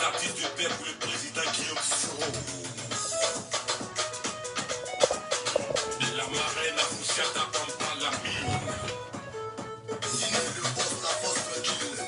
artistes du peuple pour le président Guillaume Soro. La marraine a poussé à t'attendre par la mine. Il est le boss, la force tranquille.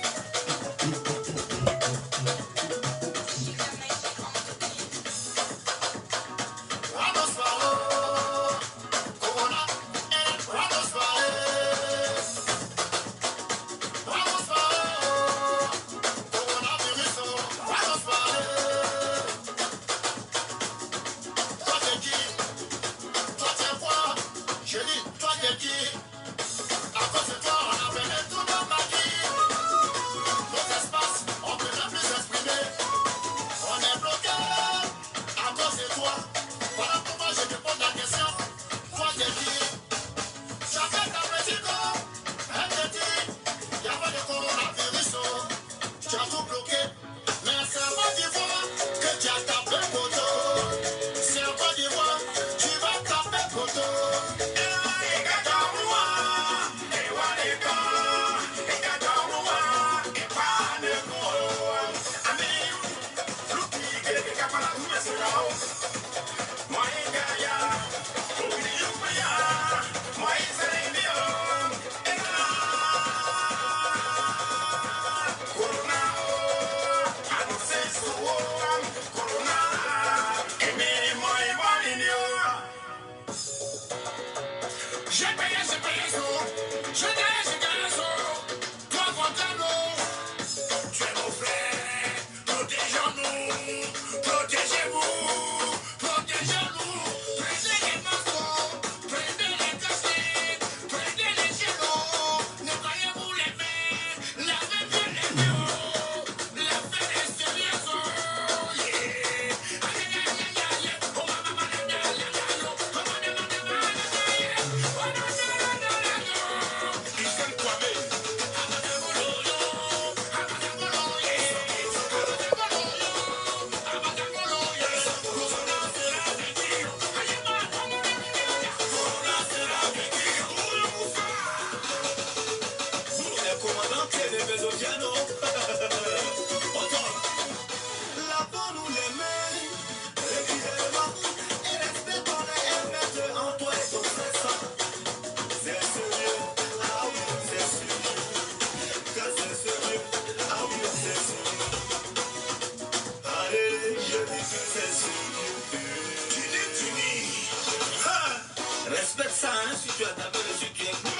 Respecte ça, hein, si tu as tapé le sucre, tu es cool.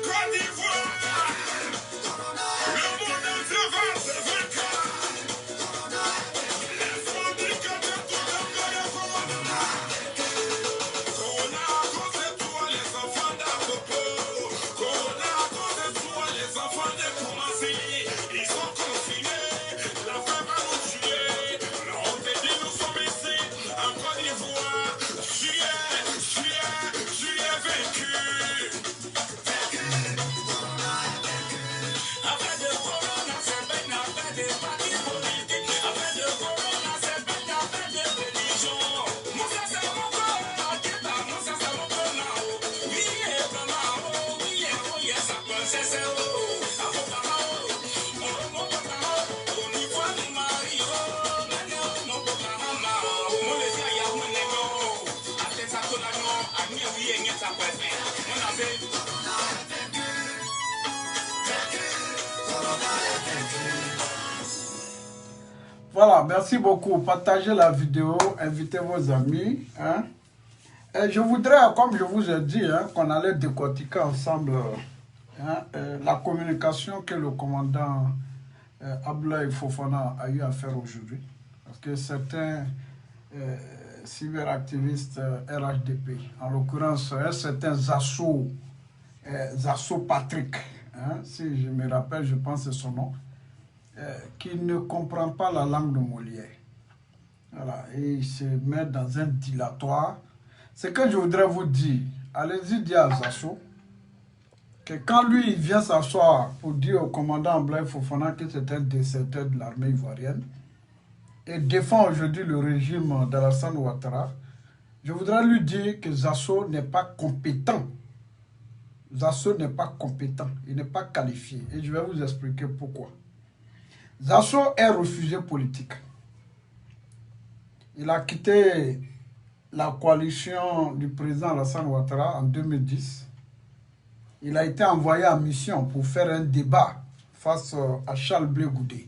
Côte d'Ivoire, le monde entier va se vaincre. Les fabricants de tout le Corona à cause de toi, les enfants d'Agopo. Corona à cause de toi, les enfants de Koumassi. Ils sont confinés, la faim va nous tuer. On te dit, nous sommes ici, en Côte d'Ivoire. Juillet vaincu. Après de Corona, c'est bien après des partis politiques. Après de Corona, c'est bien après des religions. Moussa c'est mon corps, Kita, Moussa c'est mon corps. Oui, vraiment, oui, ça peut cesser. Voilà, merci beaucoup. Partagez la vidéo, invitez vos amis. Hein. Et je voudrais, comme je vous ai dit, hein, qu'on allait décortiquer ensemble la communication que le commandant Abdoulaye Fofana a eu à faire aujourd'hui. Parce que certains cyberactivistes RHDP, en l'occurrence un certain Zasso Patrick, hein, si je me rappelle, je pense que c'est son nom, qui ne comprend pas la langue de Molière. Voilà, et il se met dans un dilatoire. Ce que je voudrais vous dire, allez-y dire à Zasso que quand lui il vient s'asseoir pour dire au commandant Abdoulaye Fofana que c'est un déserteur de l'armée ivoirienne et défend aujourd'hui le régime d'Alassane Ouattara, je voudrais lui dire que Zasso n'est pas compétent. Zasso n'est pas compétent, il n'est pas qualifié. Et je vais vous expliquer pourquoi. Zasso est réfugié politique. Il a quitté la coalition du président Alassane Ouattara en 2010. Il a été envoyé en mission pour faire un débat face à Charles Blé Goudé.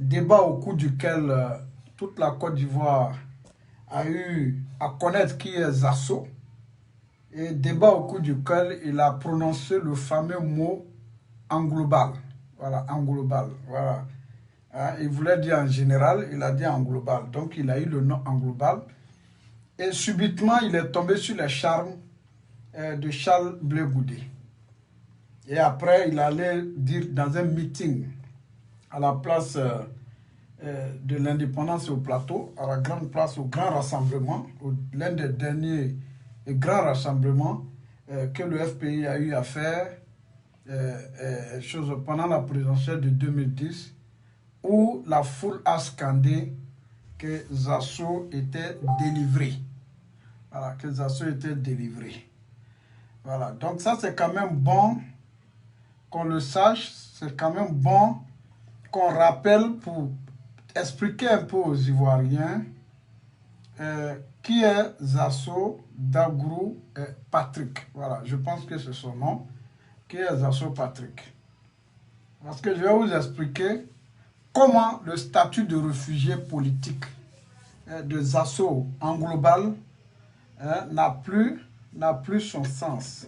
Débat au cours duquel toute la Côte d'Ivoire a eu à connaître qui est Zasso. Et débat au cours duquel il a prononcé le fameux mot en global. Voilà, en global. Voilà. Hein, il voulait dire en général, il a dit en global. Donc il a eu le nom en global. Et subitement, il est tombé sur les charmes de Charles Blé Goudé. Et après, il allait dire dans un meeting à la place de l'indépendance au plateau, à la grande place, au grand rassemblement, l'un des derniers grands rassemblements que le FPI a eu à faire pendant la présidentielle de 2010, où la foule a scandé que Zasso était délivré. Voilà, que Zasso était délivré. Voilà, donc ça c'est quand même bon qu'on le sache, c'est quand même bon qu'on rappelle pour expliquer un peu aux Ivoiriens qui est Zasso Dagrou Patrick. Voilà, je pense que c'est son nom. Qui est Zasso Patrick? Parce que je vais vous expliquer comment le statut de réfugié politique de Zasso en global n'a plus son sens.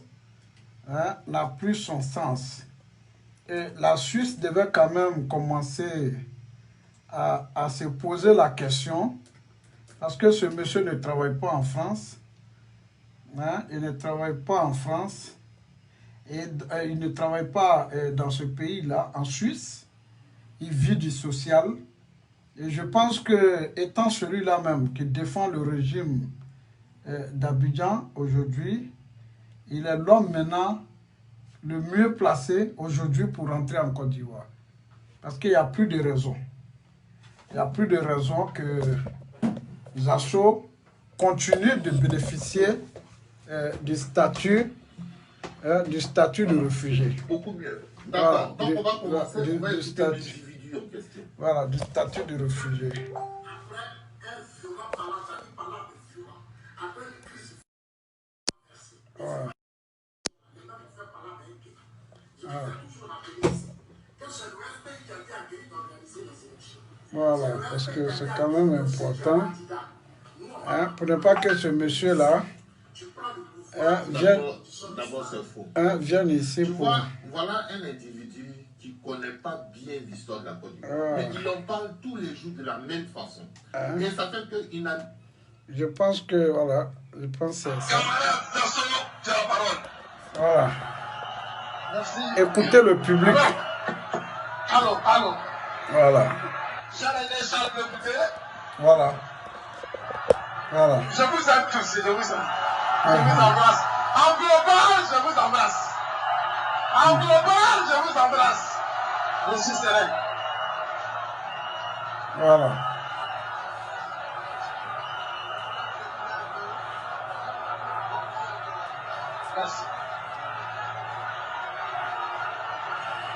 N'a plus son sens. Et la Suisse devait quand même commencer à se poser la question, parce que ce monsieur ne travaille pas en France. Il ne travaille pas en France. Et il ne travaille pas dans ce pays-là, en Suisse. Il vit du social. Et je pense que, étant celui-là même qui défend le régime d'Abidjan aujourd'hui, il est l'homme maintenant le mieux placé aujourd'hui pour rentrer en Côte d'Ivoire. Parce qu'il n'y a plus de raison. Il n'y a plus de raison que Zasso continue de bénéficier du statut de réfugié. Beaucoup mieux. D'accord. Donc on va commencer du individu en question. Voilà, du statut de réfugié. Voilà. Voilà, parce que c'est quand même important, hein, pour ne pas que ce monsieur-là vienne ici pour... Voilà un individu qui ne connaît pas bien l'histoire de la Côte d'Ivoire, mais il en parle tous les jours de la même façon. Et ça fait qu'il n'a... Je pense que, voilà, je pense que c'est ça. Voilà. Merci. Écoutez le public. Allô. Voilà. Voilà. Voilà. Je vous aime tous, je vous aime. Je vous embrasse. En global, je vous embrasse. En global, je vous embrasse. Je suis serein. Voilà. Merci.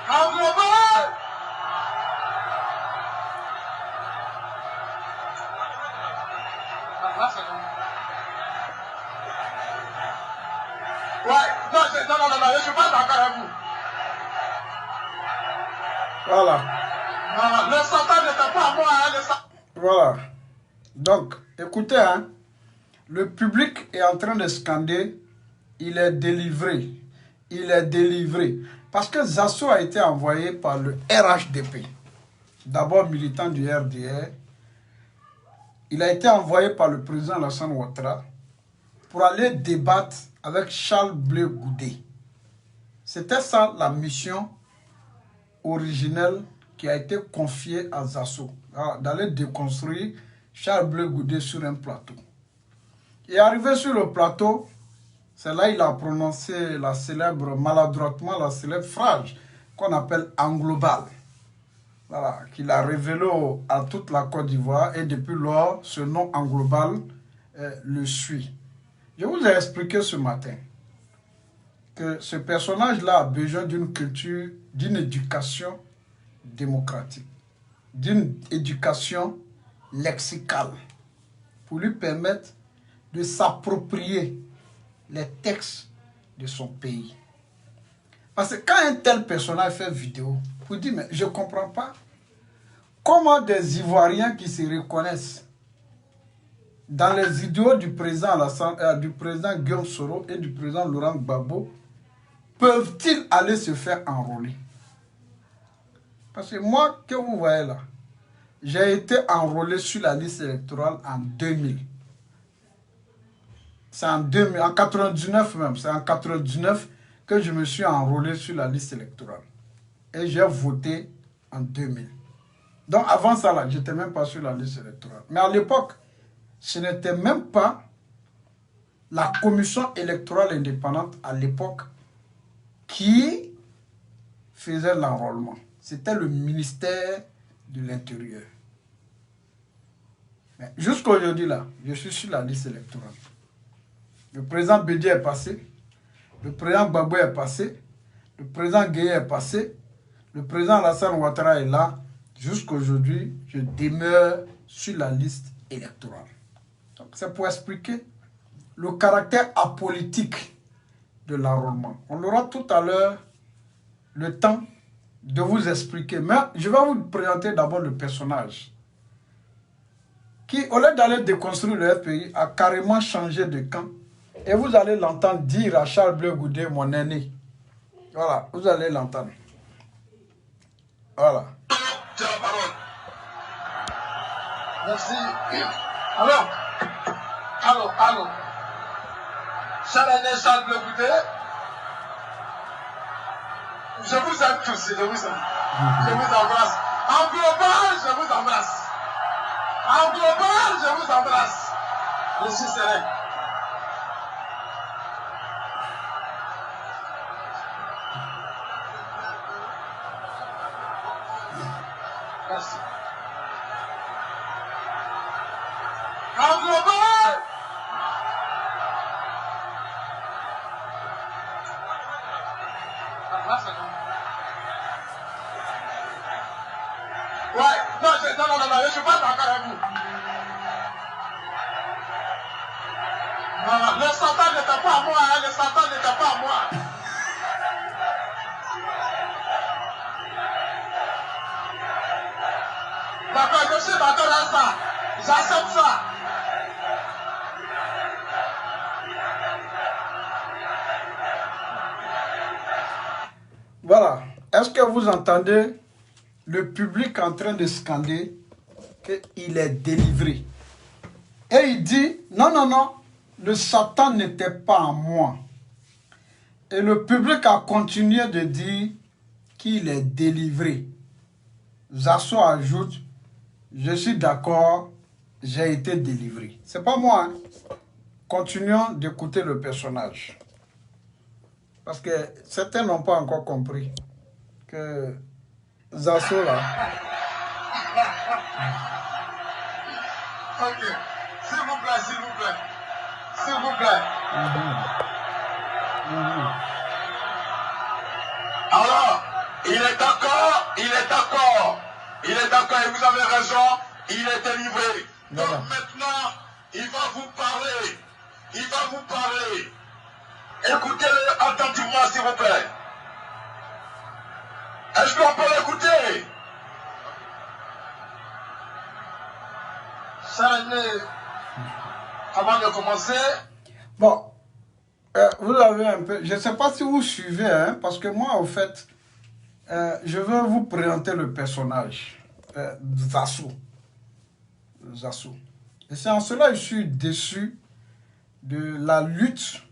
En global. Ouais, non, je suis pas d'accord avec vous. Voilà. Non, le Satan n'était pas à moi, hein, le Satan. Voilà. Donc, écoutez, hein, le public est en train de scander, il est délivré. Il est délivré. Parce que Zasso a été envoyé par le RHDP. D'abord militant du RDR. Il a été envoyé par le président Alassane Ouattara pour aller débattre avec Charles Blé Goudé. C'était ça la mission originelle qui a été confiée à Zasso, d'aller déconstruire Charles Blé Goudé sur un plateau. Et arrivé sur le plateau, c'est là qu'il a prononcé la célèbre, maladroitement, la célèbre phrase qu'on appelle en global. Voilà, qu'il a révélé à toute la Côte d'Ivoire et depuis lors, ce nom en global le suit. Je vous ai expliqué ce matin que ce personnage-là a besoin d'une culture, d'une éducation démocratique, d'une éducation lexicale pour lui permettre de s'approprier les textes de son pays. Parce que quand un tel personnage fait vidéo, vous dites, mais je ne comprends pas comment des Ivoiriens qui se reconnaissent dans les idéaux du président Guillaume Soro et du président Laurent Gbagbo peuvent-ils aller se faire enrôler? Parce que moi, que vous voyez là, j'ai été enrôlé sur la liste électorale en 2000. C'est en 2000, en 99 même, c'est en 99 que je me suis enrôlé sur la liste électorale. Et j'ai voté en 2000. Donc avant ça, là, je n'étais même pas sur la liste électorale. Mais à l'époque, ce n'était même pas la commission électorale indépendante à l'époque qui faisait l'enrôlement. C'était le ministère de l'Intérieur. Mais jusqu'à aujourd'hui, là, je suis sur la liste électorale. Le président Bédié est passé, le président Gbagbo est passé, le président Gueye est passé, le président Alassane Ouattara est là. Jusqu'à aujourd'hui, je demeure sur la liste électorale. C'est pour expliquer le caractère apolitique de l'enrôlement. On aura tout à l'heure le temps de vous expliquer. Mais je vais vous présenter d'abord le personnage qui, au lieu d'aller déconstruire le FPI, a carrément changé de camp. Et vous allez l'entendre dire à Charles Blé Goudé, mon aîné. Voilà, vous allez l'entendre. Voilà. Tu as la parole. Merci. Alors, allô. Charles aîné, Charles Blé Goudé, je vous aime tous, je vous aime. Je vous embrasse. En global, je vous embrasse. En global, je vous embrasse. Je suis serein. Merci. En global, ouais, non, je ne suis pas d'accord avec vous. Non, le Satan n'était pas à moi, hein, le Satan n'était pas à moi. D'accord, je suis d'accord avec ça. J'accepte ça. Voilà. Est-ce que vous entendez le public en train de scander qu'il est délivré? Et il dit, non, le Satan n'était pas en moi. Et le public a continué de dire qu'il est délivré. Zasso ajoute, je suis d'accord, j'ai été délivré. C'est pas moi. Hein. Continuons d'écouter le personnage. Parce que certains n'ont pas encore compris que Zasso là. Ok. S'il vous plaît, s'il vous plaît. S'il vous plaît. Alors, il est d'accord, et vous avez raison, il est délivré. Donc maintenant, il va vous parler. Écoutez-le attentivement, s'il vous plaît. Est-ce qu'on peut l'écouter? Avant de commencer. Bon, vous avez un peu... Je ne sais pas si vous suivez, hein, parce que moi, au fait, je veux vous présenter le personnage, Zasso. Et c'est en cela que je suis déçu de la lutte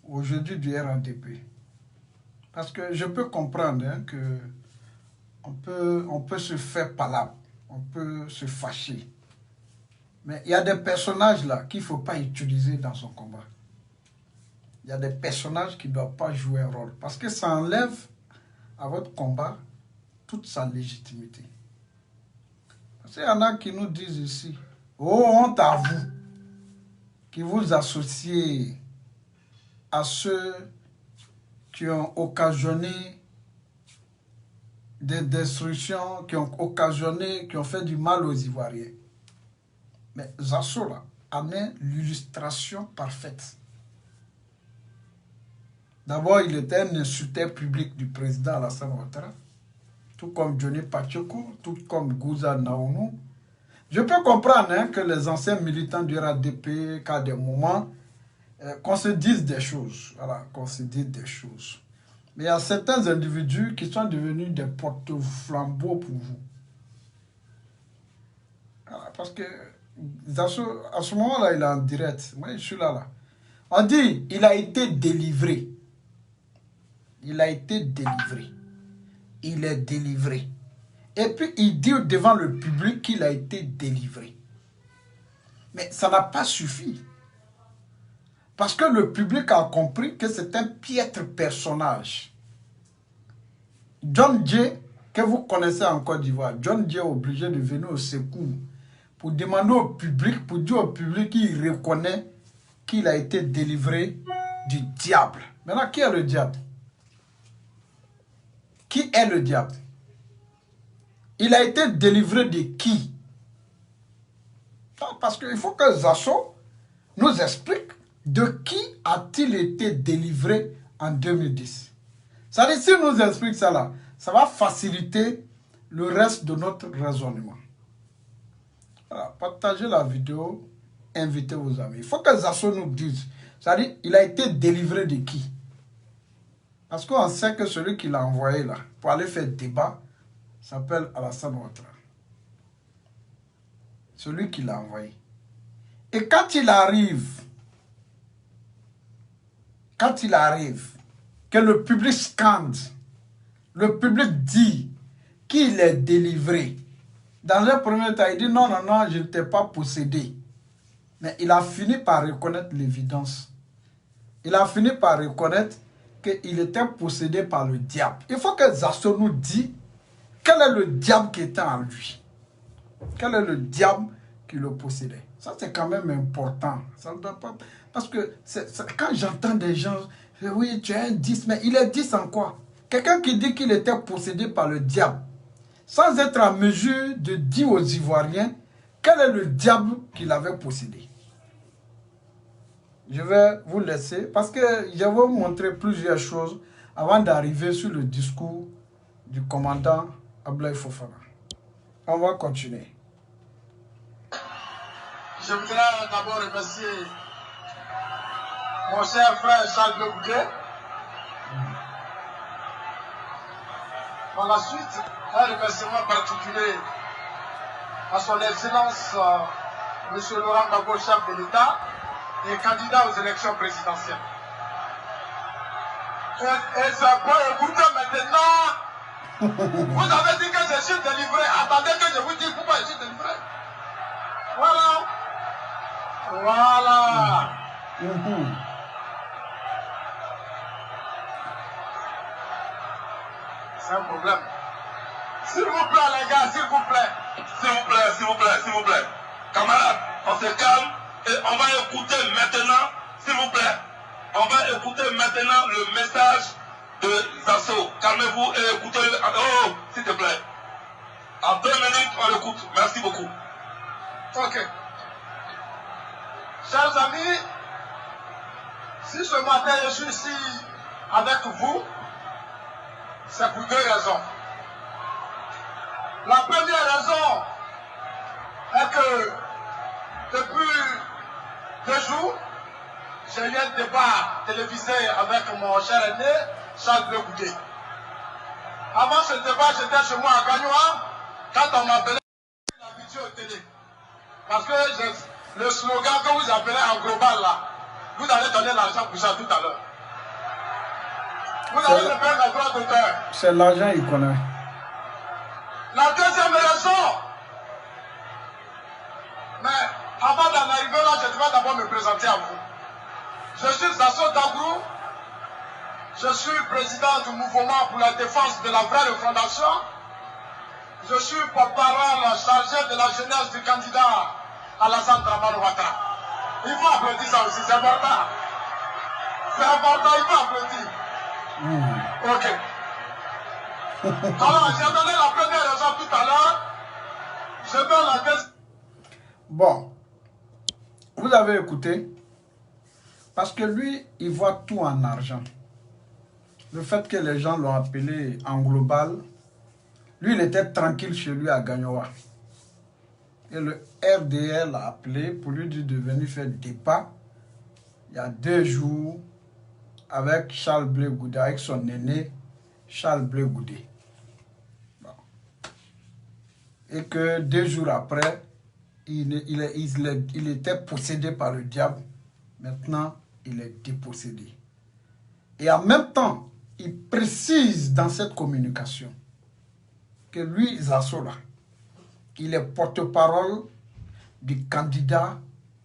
aujourd'hui du RNDP. Parce que je peux comprendre hein, que on peut se faire palabre, on peut se fâcher. Mais il y a des personnages là qu'il ne faut pas utiliser dans son combat. Il y a des personnages qui ne doivent pas jouer un rôle. Parce que ça enlève à votre combat toute sa légitimité. Parce qu'il y en a qui nous disent ici, oh honte à vous. qui vous associez à ceux qui ont occasionné des destructions, qui ont occasionné, qui ont fait du mal aux Ivoiriens. Mais Zasso là, amène l'illustration parfaite. D'abord, il était un insulteur public du président Alassane Ouattara, tout comme Johnny Pacheco, tout comme Gouza Naounou. Je peux comprendre hein, que les anciens militants du RADP, qu'à des moments, qu'on se dise des choses. Voilà, qu'on se dise des choses. Mais il y a certains individus qui sont devenus des porte-flambeaux pour vous. Voilà, parce que à ce moment-là, il est en direct. Moi, je suis là. On dit, il a été délivré. Il a été délivré. Il est délivré. Et puis, il dit devant le public qu'il a été délivré. Mais ça n'a pas suffi. Parce que le public a compris que c'est un piètre personnage. John Jay, que vous connaissez en Côte d'Ivoire, John Jay est obligé de venir au secours pour demander au public, pour dire au public qu'il reconnaît qu'il a été délivré du diable. Maintenant, qui est le diable? Qui est le diable? Il a été délivré de qui? Parce qu'il faut que Zasso nous explique de qui a-t-il été délivré en 2010. Ça veut dire, s'il nous explique ça là, ça va faciliter le reste de notre raisonnement. Voilà, partagez la vidéo, invitez vos amis. Il faut que Zasso nous dise, ça veut dire, il a été délivré de qui? Parce qu'on sait que celui qui l'a envoyé là, pour aller faire débat, s'appelle Alassane Ouattara. Celui qui l'a envoyé. Et quand il arrive, que le public scande, le public dit qu'il est délivré, dans un premier temps, il dit non, non, non, je ne t'ai pas possédé. Mais il a fini par reconnaître l'évidence. Il a fini par reconnaître qu'il était possédé par le diable. Il faut que Zasso nous dise quel est le diable qui était en lui. Quel est le diable qui le possédait. Ça, c'est quand même important. Ça ne doit pas... Parce que quand j'entends des gens, oui, tu es un 10, mais il est 10 en quoi? Quelqu'un qui dit qu'il était possédé par le diable, sans être en mesure de dire aux Ivoiriens quel est le diable qu'il avait possédé. Je vais vous laisser parce que je vais vous montrer plusieurs choses avant d'arriver sur le discours du commandant Abdoulaye Fofana. On va continuer. Je voudrais d'abord remercier mon cher frère Charles Blé Goudé. Par la suite, un remerciement particulier à son Excellence M. Laurent Gbagbo, chef de l'État et candidat aux élections présidentielles. Et c'est pour écouter maintenant. Vous avez dit que je suis délivré. Attendez que je vous dise pourquoi je suis délivré. Voilà. Voilà. C'est un problème. S'il vous plaît, les gars, s'il vous plaît. S'il vous plaît, s'il vous plaît, s'il vous plaît. Camarades, on se calme et on va écouter maintenant, s'il vous plaît. On va écouter maintenant le message de Zasso. Calmez-vous et écoutez-le. Oh, s'il te plaît. En 2 minutes, on l'écoute. Merci beaucoup. Ok. Chers amis, si ce matin je suis ici avec vous, c'est pour 2 raisons. La première raison est que depuis 2 jours, j'ai eu un débat télévisé avec mon cher aîné, Charles Blé Goudé. Avant ce débat, j'étais chez moi à Gagnoa, quand on m'appelait l'habitude au télé. Parce que le slogan que vous appelez en global là, vous allez donner l'argent pour ça tout à l'heure. Vous allez me faire le droit d'auteur. C'est l'argent, il connaît. La deuxième raison, mais avant d'en arriver là, je devrais d'abord me présenter à vous. Je suis Zasso Dabrou, je suis président du mouvement pour la défense de la vraie refondation. Je suis porte-parole chargé de la jeunesse du candidat Alassane Ouattara. Il faut applaudir ça aussi, c'est important. C'est important, il faut applaudir. Ok. Alors, j'ai donné la première raison tout à l'heure. Je donne la deuxième. Bon, vous avez écouté, parce que lui, il voit tout en argent. Le fait que les gens l'ont appelé en global, lui, il était tranquille chez lui à Gagnoa. Et le RDL l'a appelé pour lui dire de venir faire débat il y a 2 jours avec Charles Blé Goudé, avec son aîné Charles Blé Goudé. Bon. Et que 2 jours après, il était possédé par le diable. Maintenant, il est dépossédé. Et en même temps, il précise dans cette communication que lui, Zassola, il est porte-parole du candidat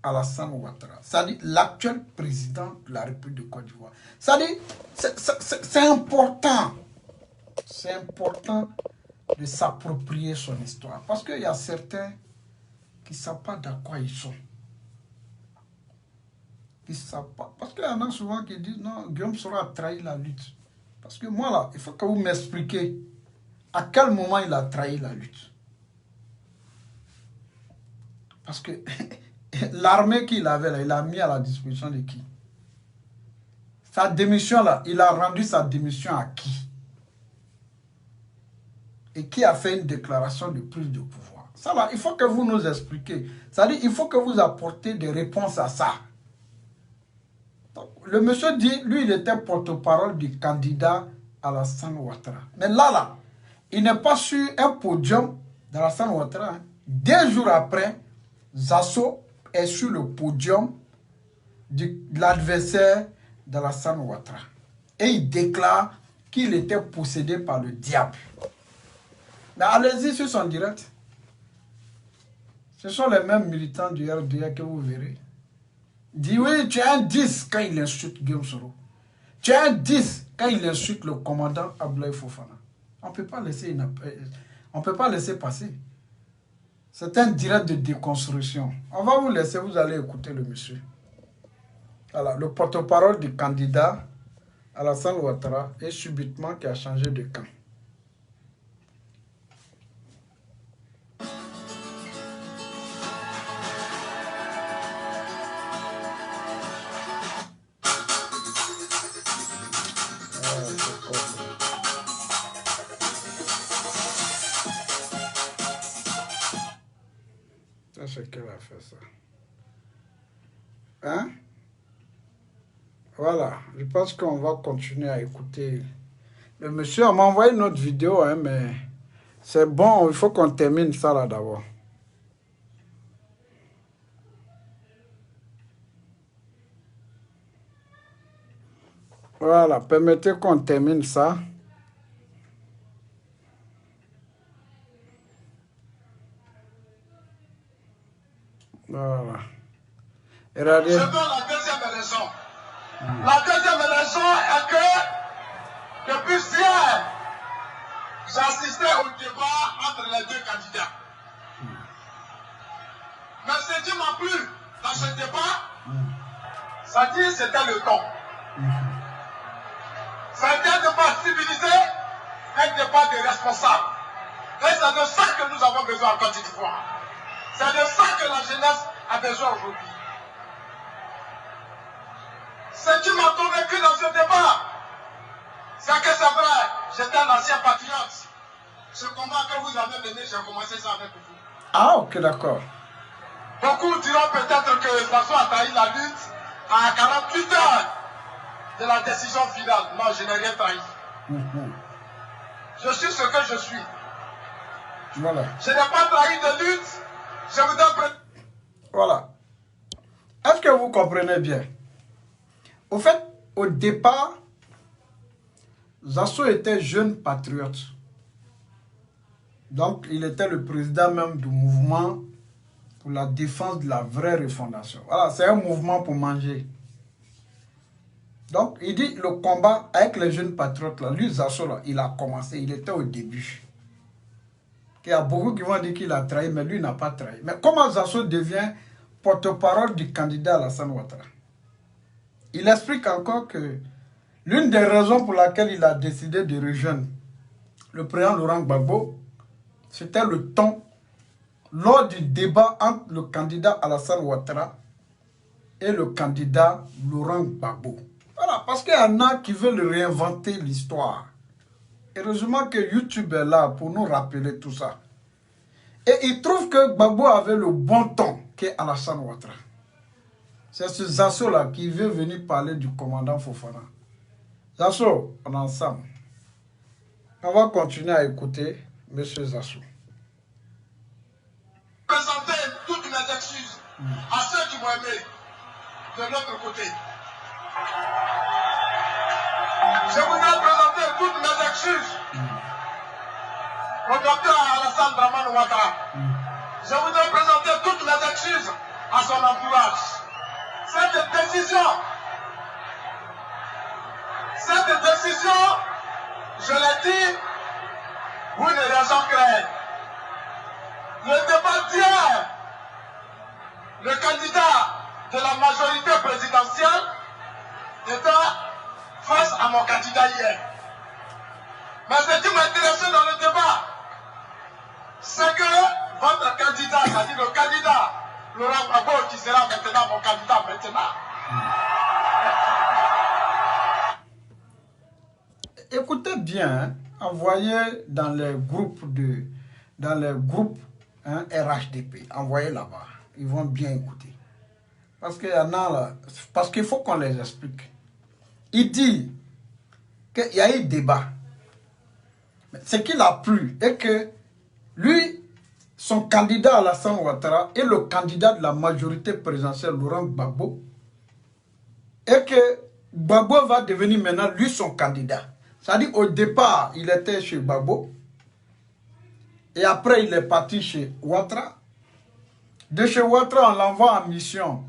Alassane Ouattara. C'est-à-dire l'actuel président de la République de Côte d'Ivoire. C'est-à-dire, c'est important. C'est important de s'approprier son histoire. Parce qu'il y a certains qui ne savent pas de quoi ils sont. Ils savent pas. Parce qu'il y en a souvent qui disent non, Guillaume Soro a trahi la lutte. Parce que moi là, il faut que vous m'expliquiez à quel moment il a trahi la lutte. Parce que l'armée qu'il avait là, il a mis à la disposition de qui? Sa démission là, il a rendu sa démission à qui? Et qui a fait une déclaration de prise de pouvoir? Ça là, il faut que vous nous expliquiez. C'est-à-dire, il faut que vous apportez des réponses à ça. Donc, le monsieur dit, lui, il était porte-parole du candidat Alassane Ouattara. Mais là, il n'est pas sur un podium d'Alassane Ouattara. Hein. 2 jours après, Zasso est sur le podium de l'adversaire d'Alassane Ouattara. Et il déclare qu'il était possédé par le diable. Mais allez-y sur son direct. Ce sont les mêmes militants du RDA que vous verrez. Il dit oui, tu as un 10 quand il insulte Guillaume Soro. Tu as un 10 quand il insulte le commandant Abdoulaye Fofana. On ne peut pas laisser passer. C'est un direct de déconstruction. On va vous laisser, vous allez écouter le monsieur. Voilà, le porte-parole du candidat Alassane Ouattara est subitement qui a changé de camp. C'est qu'elle a fait ça. Hein? Voilà, je pense qu'on va continuer à écouter. Le monsieur m'a envoyé une autre vidéo, hein, mais c'est bon, il faut qu'on termine ça là d'abord. Voilà, permettez qu'on termine ça. Voilà. Je donne la deuxième raison. La deuxième raison est que depuis hier, j'assistais au débat entre les 2 candidats. Mais ce qui m'a plu dans ce débat, ça dit c'était le ton. C'était un débat civilisé, un débat de responsables. Et c'est de ça que nous avons besoin en Côte d'Ivoire. C'est de ça que la jeunesse a besoin aujourd'hui. Ce qui m'a convaincu dans ce débat, c'est que c'est vrai, j'étais un ancien patriote. Ce combat que vous avez mené, j'ai commencé ça avec vous. Ah, ok, d'accord. Beaucoup diront peut-être que Zasso a trahi la lutte à 48 heures de la décision finale. Non, je n'ai rien trahi. Je suis ce que je suis. Voilà. Je n'ai pas trahi de lutte. Je vous donne... Voilà. Est-ce que vous comprenez bien? Au fait, au départ, Zasso était jeune patriote. Donc, il était le président même du mouvement pour la défense de la vraie refondation. Voilà, c'est un mouvement pour manger. Donc, il dit le combat avec les jeunes patriotes, là, lui, Zasso, là, il a commencé, il était au début. Il y a beaucoup qui vont dire qu'il a trahi, mais lui n'a pas trahi. Mais comment Zasso devient porte-parole du candidat Alassane Ouattara. Il explique encore que l'une des raisons pour laquelle il a décidé de rejoindre le président Laurent Gbagbo, c'était le ton lors du débat entre le candidat Alassane Ouattara et le candidat Laurent Gbagbo. Voilà, parce qu'il y en a qui veulent réinventer l'histoire. Heureusement que YouTube est là pour nous rappeler tout ça. Et il trouve que Gbagbo avait le bon ton qu'est Alassane Ouattara. C'est ce Zasso-là qui veut venir parler du commandant Fofana. Zasso, on est ensemble. On va continuer à écouter M. Zasso. Présenter toutes mes excuses à ceux qui m'ont aimé de l'autre côté. Je voudrais présenter toutes mes excuses au docteur Alassane Dramane Ouattara. Je voudrais présenter toutes mes excuses à son entourage. Cette décision, je l'ai dit, vous ne raison que elle. Le débat d'hier, le candidat de la majorité présidentielle était face à mon candidat hier. Mais ce qui m'intéressait dans le débat, c'est que votre candidat, c'est-à-dire le candidat Laurent Gbagbo, qui sera maintenant mon candidat maintenant. Écoutez bien, hein, envoyez dans les groupes RHDP, envoyez là-bas. Ils vont bien écouter. Parce qu'il y en a là, parce qu'il faut qu'on les explique. Il dit qu'il y a eu débat. Ce qu'il a plu est que lui, son candidat Alassane Ouattara et le candidat de la majorité présidentielle Laurent Gbagbo, et que Gbagbo va devenir maintenant lui son candidat. C'est-à-dire au départ, il était chez Gbagbo, et après il est parti chez Ouattara. De chez Ouattara, on l'envoie en mission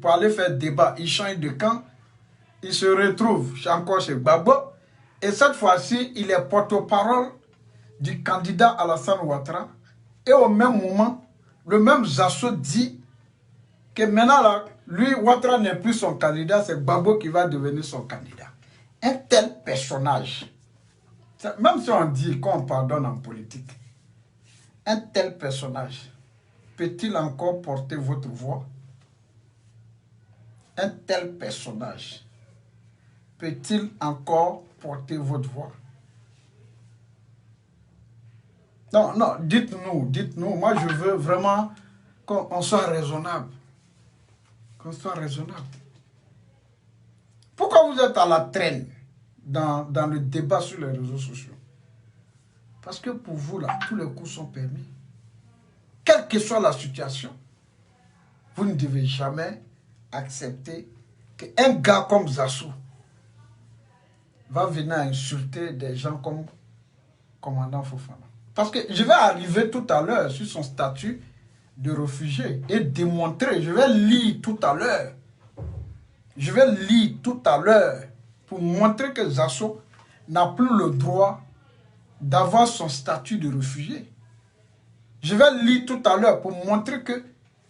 pour aller faire débat. Il change de camp, il se retrouve encore chez Gbagbo, et cette fois-ci, il est porte-parole du candidat Alassane Ouattara. Et au même moment, le même Zasso dit que maintenant, là, lui, Ouattara n'est plus son candidat, c'est Gbagbo qui va devenir son candidat. Un tel personnage, même si on dit qu'on pardonne en politique, un tel personnage peut-il encore porter votre voix? Un tel personnage peut-il encore porter votre voix? Non, non, dites-nous. Moi, je veux vraiment qu'on soit raisonnable. Qu'on soit raisonnable. Pourquoi vous êtes à la traîne dans le débat sur les réseaux sociaux? Parce que pour vous, là, tous les coups sont permis. Quelle que soit la situation, vous ne devez jamais accepter qu'un gars comme Zasso va venir insulter des gens comme commandant Fofana. Parce que je vais arriver tout à l'heure sur son statut de réfugié et démontrer, je vais lire tout à l'heure. Je vais lire tout à l'heure pour montrer que Zasso n'a plus le droit d'avoir son statut de réfugié. Je vais lire tout à l'heure pour montrer que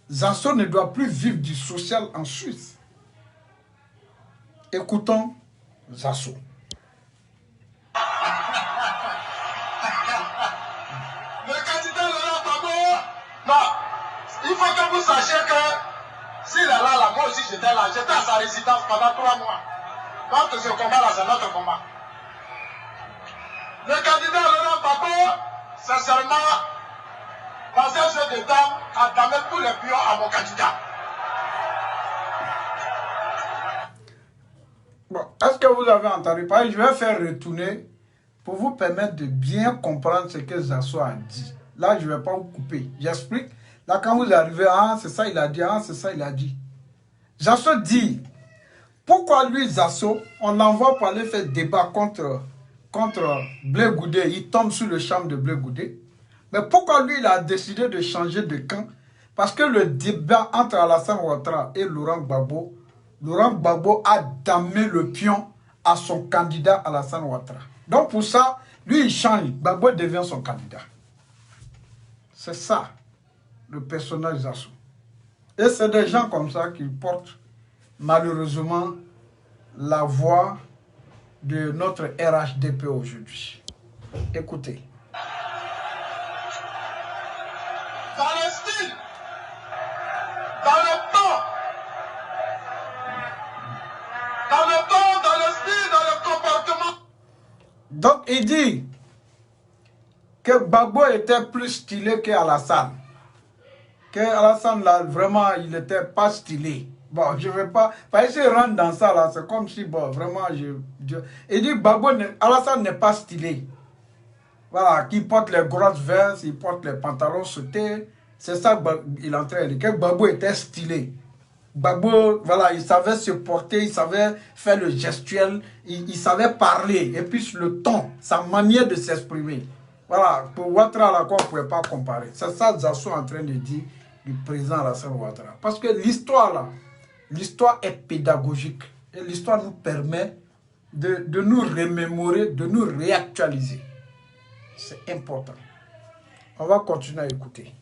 Zasso ne doit plus vivre du social en Suisse. Écoutons Zasso. Le candidat Laurent Gbagbo, non, il faut que vous sachiez que s'il est là, moi aussi j'étais là, j'étais à sa résidence pendant 3 mois. Donc ce combat-là, c'est notre combat. Le candidat Laurent Gbagbo, sincèrement, dans un jeu de dames, a damé tous les pions à mon candidat. Bon, est-ce que vous avez entendu parler? Je vais faire retourner pour vous permettre de bien comprendre ce que Zasso a dit. Là, je ne vais pas vous couper. J'explique. Là, quand vous arrivez, ah, c'est ça il a dit, ah, c'est ça il a dit. Zasso dit, pourquoi lui, Zasso, on l'envoie pour aller faire débat contre Blé Goudé, il tombe sur le champ de Blé Goudé. Mais pourquoi lui, il a décidé de changer de camp? Parce que le débat entre Alassane Ouattara et Laurent Gbagbo a damé le pion à son candidat Alassane Ouattara. Donc pour ça, lui, il change. Gbagbo devient son candidat. C'est ça, le personnage Zasso. Et c'est des gens comme ça qui portent malheureusement la voix de notre RHDP aujourd'hui. Écoutez. Dans le style, dans le temps, dans le style, dans le comportement. Donc il dit que Gbagbo était plus stylé qu'Alassane. Que Alassane là, vraiment, il n'était pas stylé. Bon, je ne vais pas... Parce que rentre dans ça là, c'est comme si, bon, vraiment, il dit Gbagbo, Alassane n'est pas stylé. Voilà, qui porte les grosses vestes, il porte les pantalons sautés. C'est ça qu'il est en train de dire. Que Gbagbo était stylé. Gbagbo, voilà, il savait se porter, il savait faire le gestuel, il savait parler. Et puis le ton, sa manière de s'exprimer. Voilà, pour Ouattara, là, quoi, on ne pouvait pas comparer. C'est ça Zasso est en train de dire du président Alassane Ouattara. Parce que l'histoire, là, l'histoire est pédagogique. Et l'histoire nous permet de nous remémorer, de nous réactualiser. C'est important. On va continuer à écouter.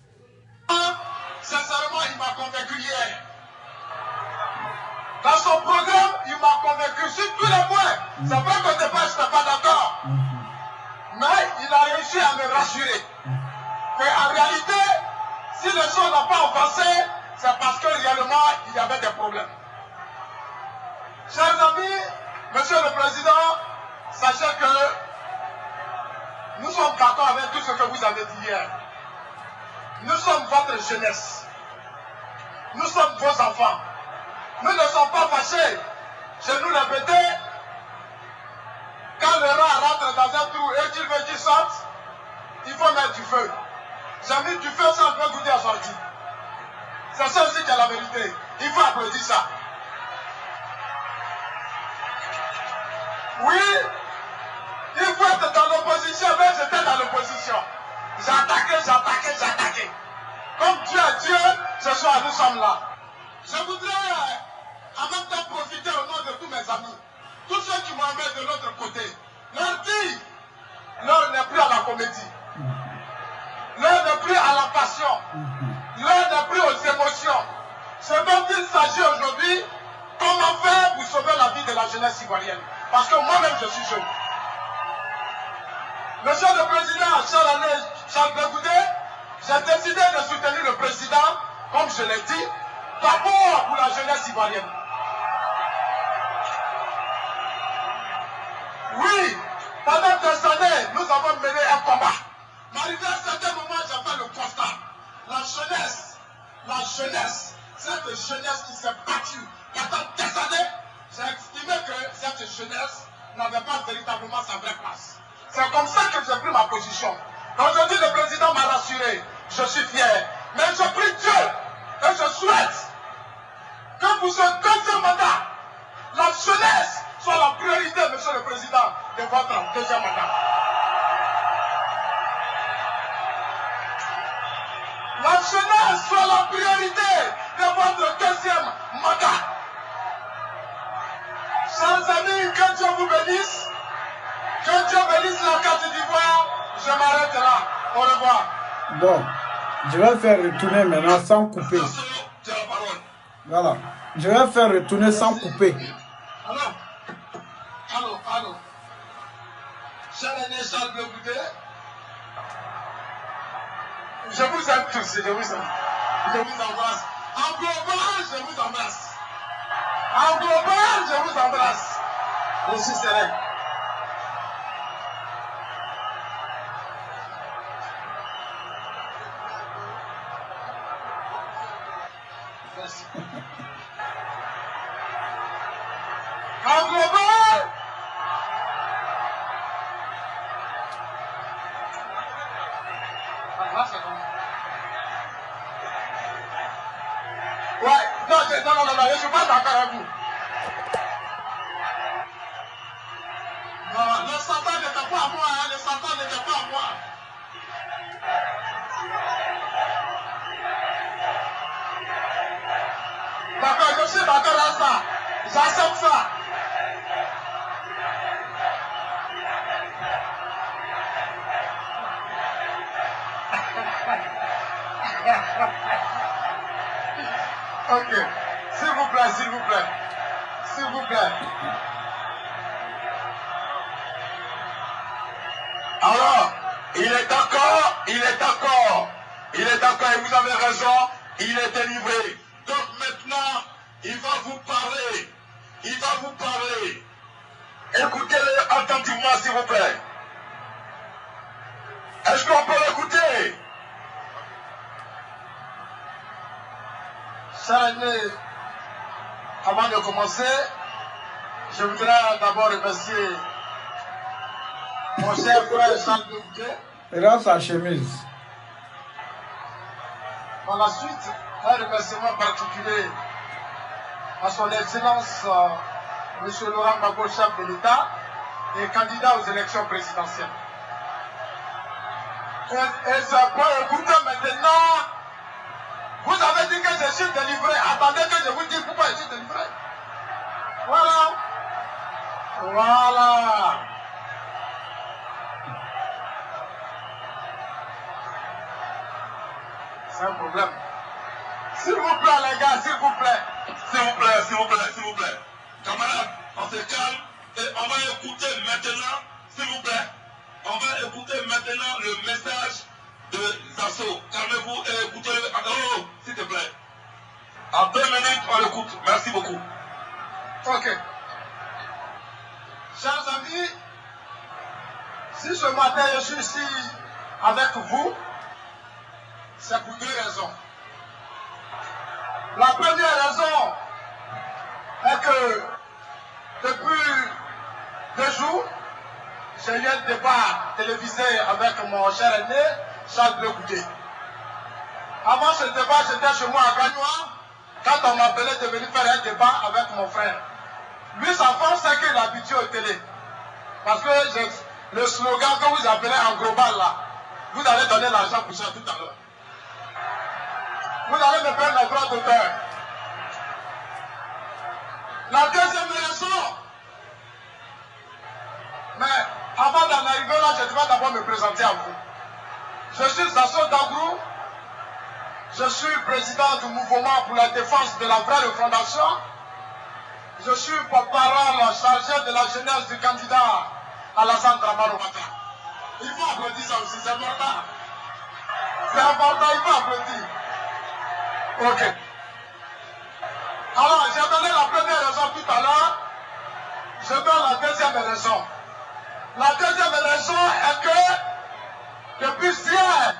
Sincèrement, il m'a convaincu hier. Dans son programme, il m'a convaincu sur tous les points. C'est vrai qu'au départ, je n'étais pas d'accord. Mais il a réussi à me rassurer. En réalité, si les choses n'ont pas avancé, c'est parce que réellement, il y avait des problèmes. Chers amis, Monsieur le Président, sachez que nous sommes d'accord avec tout ce que vous avez dit hier. Nous sommes votre jeunesse. Nous sommes vos enfants. Nous ne sommes pas fâchés. Je nous répétais, quand le rat rentre dans un trou et qu'il veut qu'il sorte, il faut mettre du feu. J'ai mis du feu sans le goûter à sortir. C'est ça aussi qui est la vérité. Il faut applaudir ça. Oui, il faut être dans l'opposition, mais j'étais dans l'opposition. J'ai attaqué. Comme Dieu est Dieu, ce soir nous sommes là. Je voudrais en même temps profiter au nom de tous mes amis, tous ceux qui m'ont aimé de l'autre côté, leur dire, l'heure n'est plus à la comédie, l'heure n'est plus à la passion, l'heure n'est plus aux émotions. Ce dont il s'agit aujourd'hui, comment faire pour sauver la vie de la jeunesse ivoirienne. Parce que moi-même je suis jeune. Monsieur le Président, Charles Blegoudé, j'ai décidé de soutenir le président, comme je l'ai dit, d'abord pour la jeunesse ivoirienne. Oui, pendant des années, nous avons mené un combat. Mais arrivé à un certain moment, j'ai fait le constat. La jeunesse, cette jeunesse qui s'est battue pendant des années, j'ai estimé que cette jeunesse n'avait pas véritablement sa vraie place. C'est comme ça que j'ai pris ma position. Aujourd'hui, le président m'a rassuré. Je suis fier. Mais je prie Dieu et je souhaite que pour ce deuxième mandat, la jeunesse soit la priorité, Monsieur le Président, de votre deuxième mandat. La jeunesse soit la priorité de votre deuxième mandat. Chers amis, que Dieu vous bénisse. Que Dieu bénisse la Côte d'Ivoire. Je m'arrête là. Au revoir. Bon, je vais faire retourner maintenant sans couper. Voilà. Je vais faire retourner sans couper. Allô. Cher aîné Charles Blegoudé, je vous aime tous, je vous aime. Je vous embrasse. En global, je vous embrasse. En global, je vous embrasse. Je suis serein. Merci. En global, ouais, non, je ne suis pas d'accord avec vous. Non, le Satan n'était pas à moi, hein, le Satan n'était pas à moi. D'accord, je suis d'accord à ça. J'accepte ça. Ok. S'il vous plaît, s'il vous plaît. S'il vous plaît. Alors, il est d'accord, et vous avez raison, il est délivré. Donc maintenant, il va vous parler. Écoutez-le attentivement, s'il vous plaît. Est-ce qu'on peut l'écouter? Chers amis, avant de commencer, je voudrais d'abord remercier mon cher frère Charles Bouquet. Regarde sa chemise. Par la suite, un remerciement particulier à son Excellence M. Laurent Gbagbo, chef de l'État et candidat aux élections présidentielles. Et c'est pour écouter maintenant. Vous avez dit que je suis délivré. Attendez que je vous dise pourquoi je suis délivré. Voilà. C'est un problème. S'il vous plaît, les gars, s'il vous plaît. S'il vous plaît. Camarades, on se calme et on va écouter maintenant, s'il vous plaît. On va écouter maintenant le message de Zasso. Calmez-vous et écoutez-le. Oh, s'il te plaît. En 2 minutes, on l'écoute. Merci beaucoup. Ok. Chers amis, si ce matin je suis ici avec vous, c'est pour 2 raisons. La première raison est que depuis 2 jours, j'ai eu un débat télévisé avec mon cher aîné, Charles Bouquet. Avant ce débat, j'étais chez moi à Gagnois, quand on m'appelait de venir faire un débat avec mon frère. Lui, sa force, c'est qu'il est habitué aux télé. Parce que le slogan que vous appelez en global là, vous allez donner l'argent pour ça tout à l'heure. Vous allez me prendre la droit d'auteur. La deuxième raison, mais avant d'en arriver là, je dois d'abord me présenter à vous. Je suis Zasso Dagrou, je suis président du mouvement pour la défense de la vraie refondation. Je suis porte-parole chargé de la jeunesse du candidat Alassane Dramane Ouattara. Il faut applaudir ça aussi, c'est important. C'est important, il faut applaudir. Ok. Alors, j'ai donné la première raison tout à l'heure. Je donne la deuxième raison. La deuxième raison est que, depuis hier,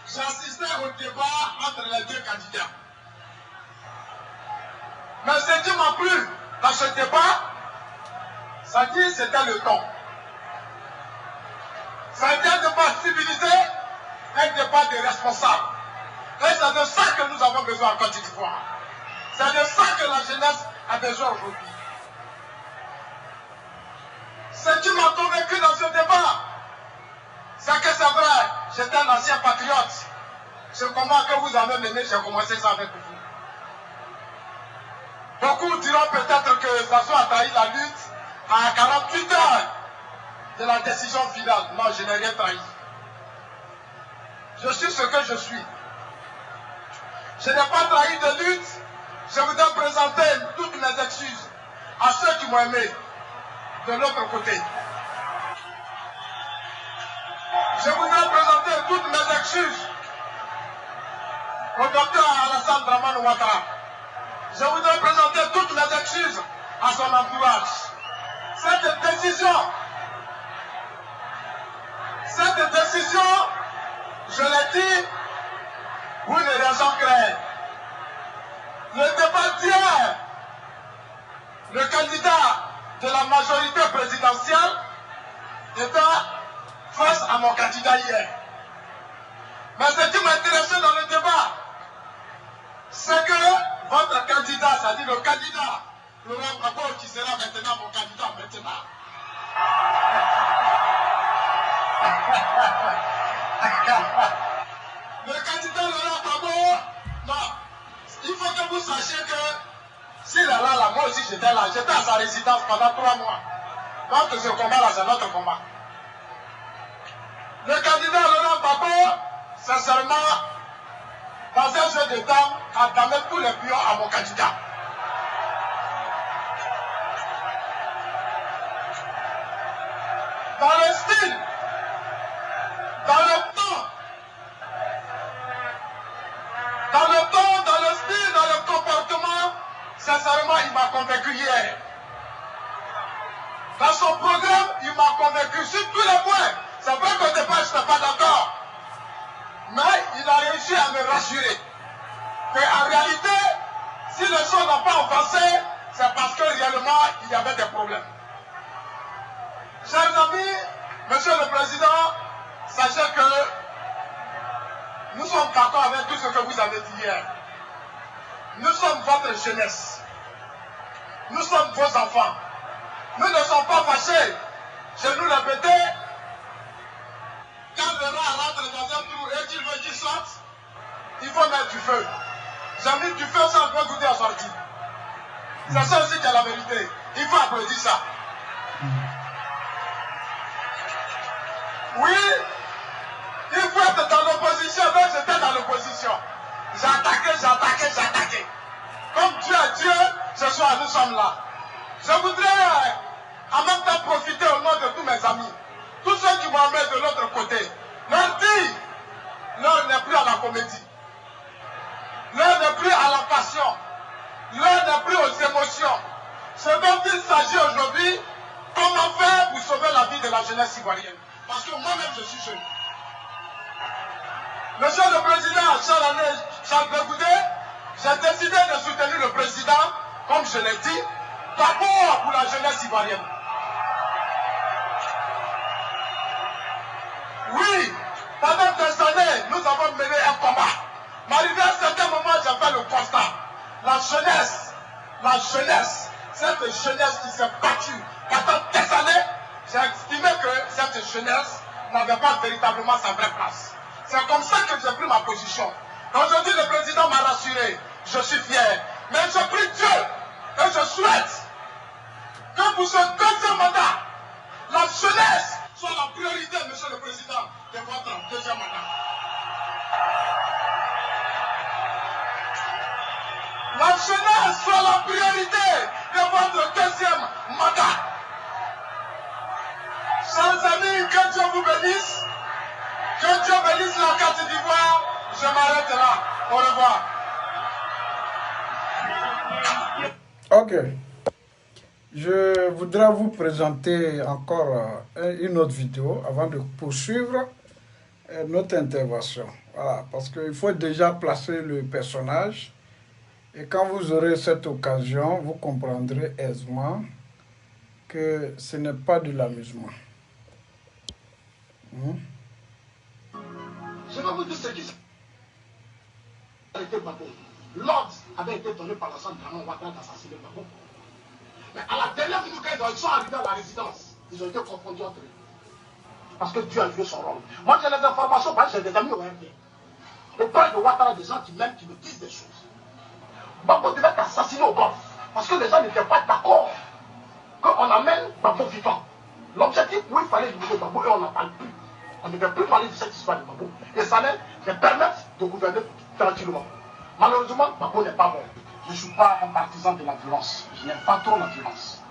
j'assistais au débat entre les 2 candidats. Mais ce qui m'a plu dans ce débat, ça dit c'était le ton. Ça a été un débat civilisé, un débat des responsables. Et c'est de ça que nous avons besoin en Côte d'Ivoire. C'est de ça que la jeunesse a besoin aujourd'hui. Ce qui m'a convaincu dans ce débat, c'est que c'est vrai, j'étais un ancien patriote. Ce combat que vous avez mené, j'ai commencé ça avec vous. Beaucoup diront peut-être que Zasso a trahi la lutte à 48 heures de la décision finale. Non, je n'ai rien trahi. Je suis ce que je suis. Je n'ai pas trahi de lutte. Je voudrais présenter toutes mes excuses à ceux qui m'ont aimé de l'autre côté. Je voudrais présenter toutes mes excuses au docteur Alassane Dramane Ouattara. Je voudrais présenter toutes mes excuses à son entourage. Cette décision, je l'ai dit, pour une raison claire. Le débat d'hier, le candidat de la majorité présidentielle était face à mon candidat hier. Mais ce qui m'intéressait dans le débat, c'est que votre candidat, c'est-à-dire le candidat Laurent Gbagbo, qui sera maintenant mon candidat maintenant. Le candidat Laurent Gbagbo, non, il faut que vous sachiez que s'il est là, moi aussi j'étais là, j'étais à sa résidence pendant 3 mois. Donc ce combat-là, c'est notre combat. Le candidat Laurent Gbagbo, sincèrement, dans un jeu de temps, à damer tous les pions à mon candidat. Dans le style, dans le temps, dans le style, dans le comportement, sincèrement, il m'a convaincu hier. Dans son programme, il m'a convaincu sur tous les points. C'est vrai qu'au départ, je n'étais pas d'accord. Mais il a réussi à me rassurer. Qu'en réalité, si les choses n'ont pas avancé, c'est parce que réellement, il y avait des problèmes. Chers amis, Monsieur le Président, sachez que nous sommes d'accord avec tout ce que vous avez dit hier. Nous sommes votre jeunesse. Nous sommes vos enfants. Nous ne sommes pas fâchés. Je nous répétais, quand le rat rentre dans un trou et qu'il veut qu'il sorte, il faut mettre du feu. J'ai mis du feu sans le goûter à sortir. C'est ça aussi qui est la vérité. Il faut applaudir ça. Oui, il faut être dans l'opposition. Donc j'étais dans l'opposition. J'ai attaqué. Comme Dieu est Dieu, ce soir nous sommes là. Je voudrais en même temps profiter au nom de tous mes amis, tous ceux qui vont mettre de l'autre côté, leur dire, l'heure n'est plus à la comédie, l'heure n'est plus à la passion, l'heure n'est plus aux émotions. Ce dont il s'agit aujourd'hui, comment faire pour sauver la vie de la jeunesse ivoirienne. Parce que moi-même je suis jeune. Monsieur le Président, Charles Blegoudé, j'ai décidé de soutenir le président, comme je l'ai dit, d'abord pour la jeunesse ivoirienne. Oui, pendant des années, nous avons mené un combat. Mais arrivé à un certain moment, j'ai fait le constat. La jeunesse, cette jeunesse qui s'est battue pendant des années, j'ai estimé que cette jeunesse n'avait pas véritablement sa vraie place. C'est comme ça que j'ai pris ma position. Aujourd'hui, le président m'a rassuré. Je suis fier. Mais je prie Dieu et je souhaite que pour ce deuxième mandat, la jeunesse soit la priorité, Monsieur le Président, de votre deuxième mandat. La jeunesse soit la priorité de votre deuxième mandat. Chers amis, que Dieu vous bénisse. Que Dieu bénisse la Côte d'Ivoire. Je m'arrête là. Au revoir. Ok. Je voudrais vous présenter encore une autre vidéo avant de poursuivre notre intervention. Voilà, parce qu'il faut déjà placer le personnage. Et quand vous aurez cette occasion, vous comprendrez aisément que ce n'est pas de l'amusement. Je vais vous dire ce qui s'est passé. L'ordre avait été donné par la centre Draman Ouattara d'assassiner Gbagbo. Mais à la dernière minute, quand ils sont arrivés à la résidence, ils ont été confondus entre eux. Parce que Dieu a joué son rôle. Moi, j'ai les informations, parce que j'ai des amis au RD. Auprès de Ouattara, des gens qui m'aiment, qui me disent des choses. Gbagbo devait être assassiné au golf. Parce que les gens n'étaient pas d'accord qu'on amène Gbagbo vivant. L'objectif où il fallait libérer Gbagbo, et on n'en parle plus. On ne devait plus parler de cette histoire de Gbagbo. Et ça les permettre de gouverner tranquillement. Malheureusement, Gbagbo n'est pas mort. Je ne suis pas un partisan de la violence. Je n'aime pas trop la violence.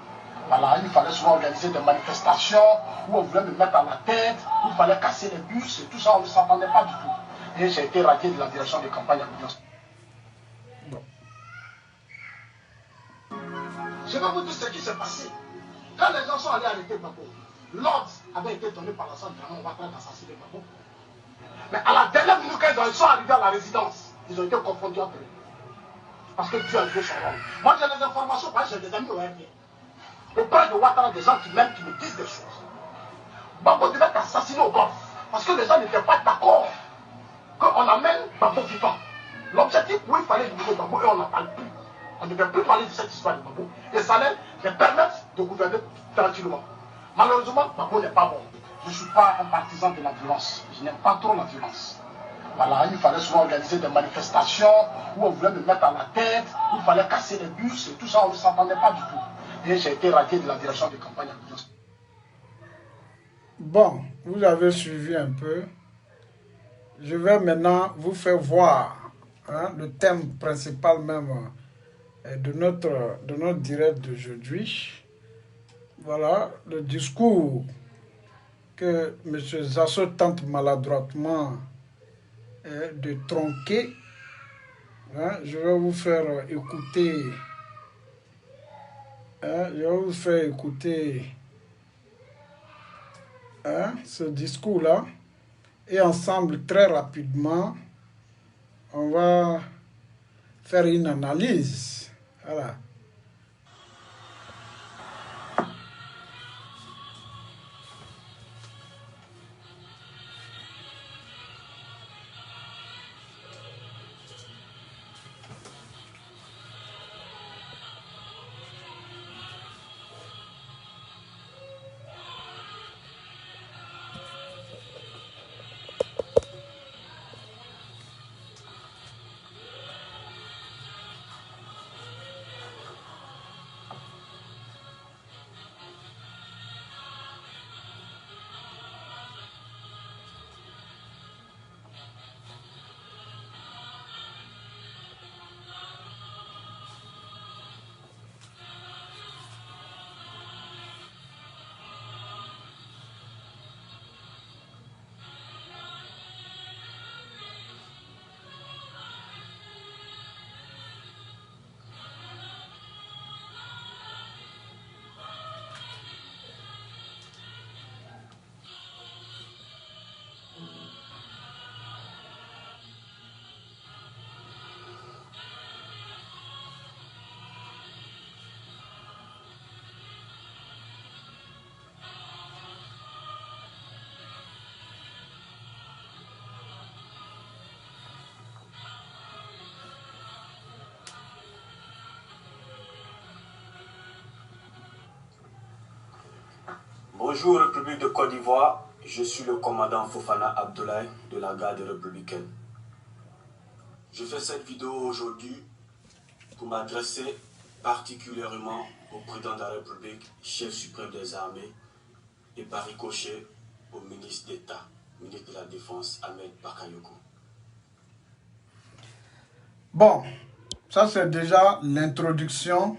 Voilà, il fallait souvent organiser des manifestations où on voulait me mettre à la tête, où il fallait casser les bus et tout ça, on ne s'entendait pas du tout. Et j'ai été radié de la direction de campagne à l'audience. Je vais vous dire ce qui s'est passé. Quand les gens sont allés arrêter Gbagbo, l'ordre avait été donné par la centre Draman Ouattara d'assassiner Gbagbo. Mais à la dernière minute, quand ils sont arrivés à la résidence, ils ont été confondus entre eux. Parce que Dieu a joué son rôle. Moi, j'ai les informations, parce que j'ai des amis au RD. Auprès de Ouattara, des gens qui m'aiment, qui me disent des choses. Gbagbo devait être assassiné au golf. Parce que les gens n'étaient pas d'accord qu'on amène Gbagbo vivant. L'objectif où il fallait libérer Gbagbo, et on n'en parle plus. On ne devait plus parler de cette histoire de Gbagbo. Et ça les permettre de gouverner tranquillement. Malheureusement, Gbagbo n'est pas mort. Je ne suis pas un partisan de la violence. Je n'aime pas trop la violence. Voilà, il fallait souvent organiser des manifestations où on voulait me mettre à la tête, où il fallait casser les bus et tout ça, on ne s'entendait pas du tout. Et j'ai été radié de la direction de campagne à l'audience. Bon, vous avez suivi un peu. Je vais maintenant vous faire voir hein, le thème principal même de notre direct d'aujourd'hui. Voilà, le discours que M. Zasso tente maladroitement de tronquer. Hein, je vais vous faire écouter. Hein, je vais vous faire écouter ce discours-là. Et ensemble, très rapidement, on va faire une analyse. Voilà. Bonjour République de Côte d'Ivoire, je suis le commandant Fofana Abdoulaye de la garde républicaine. Je fais cette vidéo aujourd'hui pour m'adresser particulièrement au président de la République, chef suprême des armées, et par ricochet au ministre d'État, ministre de la Défense, Ahmed Bakayoko. Bon, ça c'est déjà l'introduction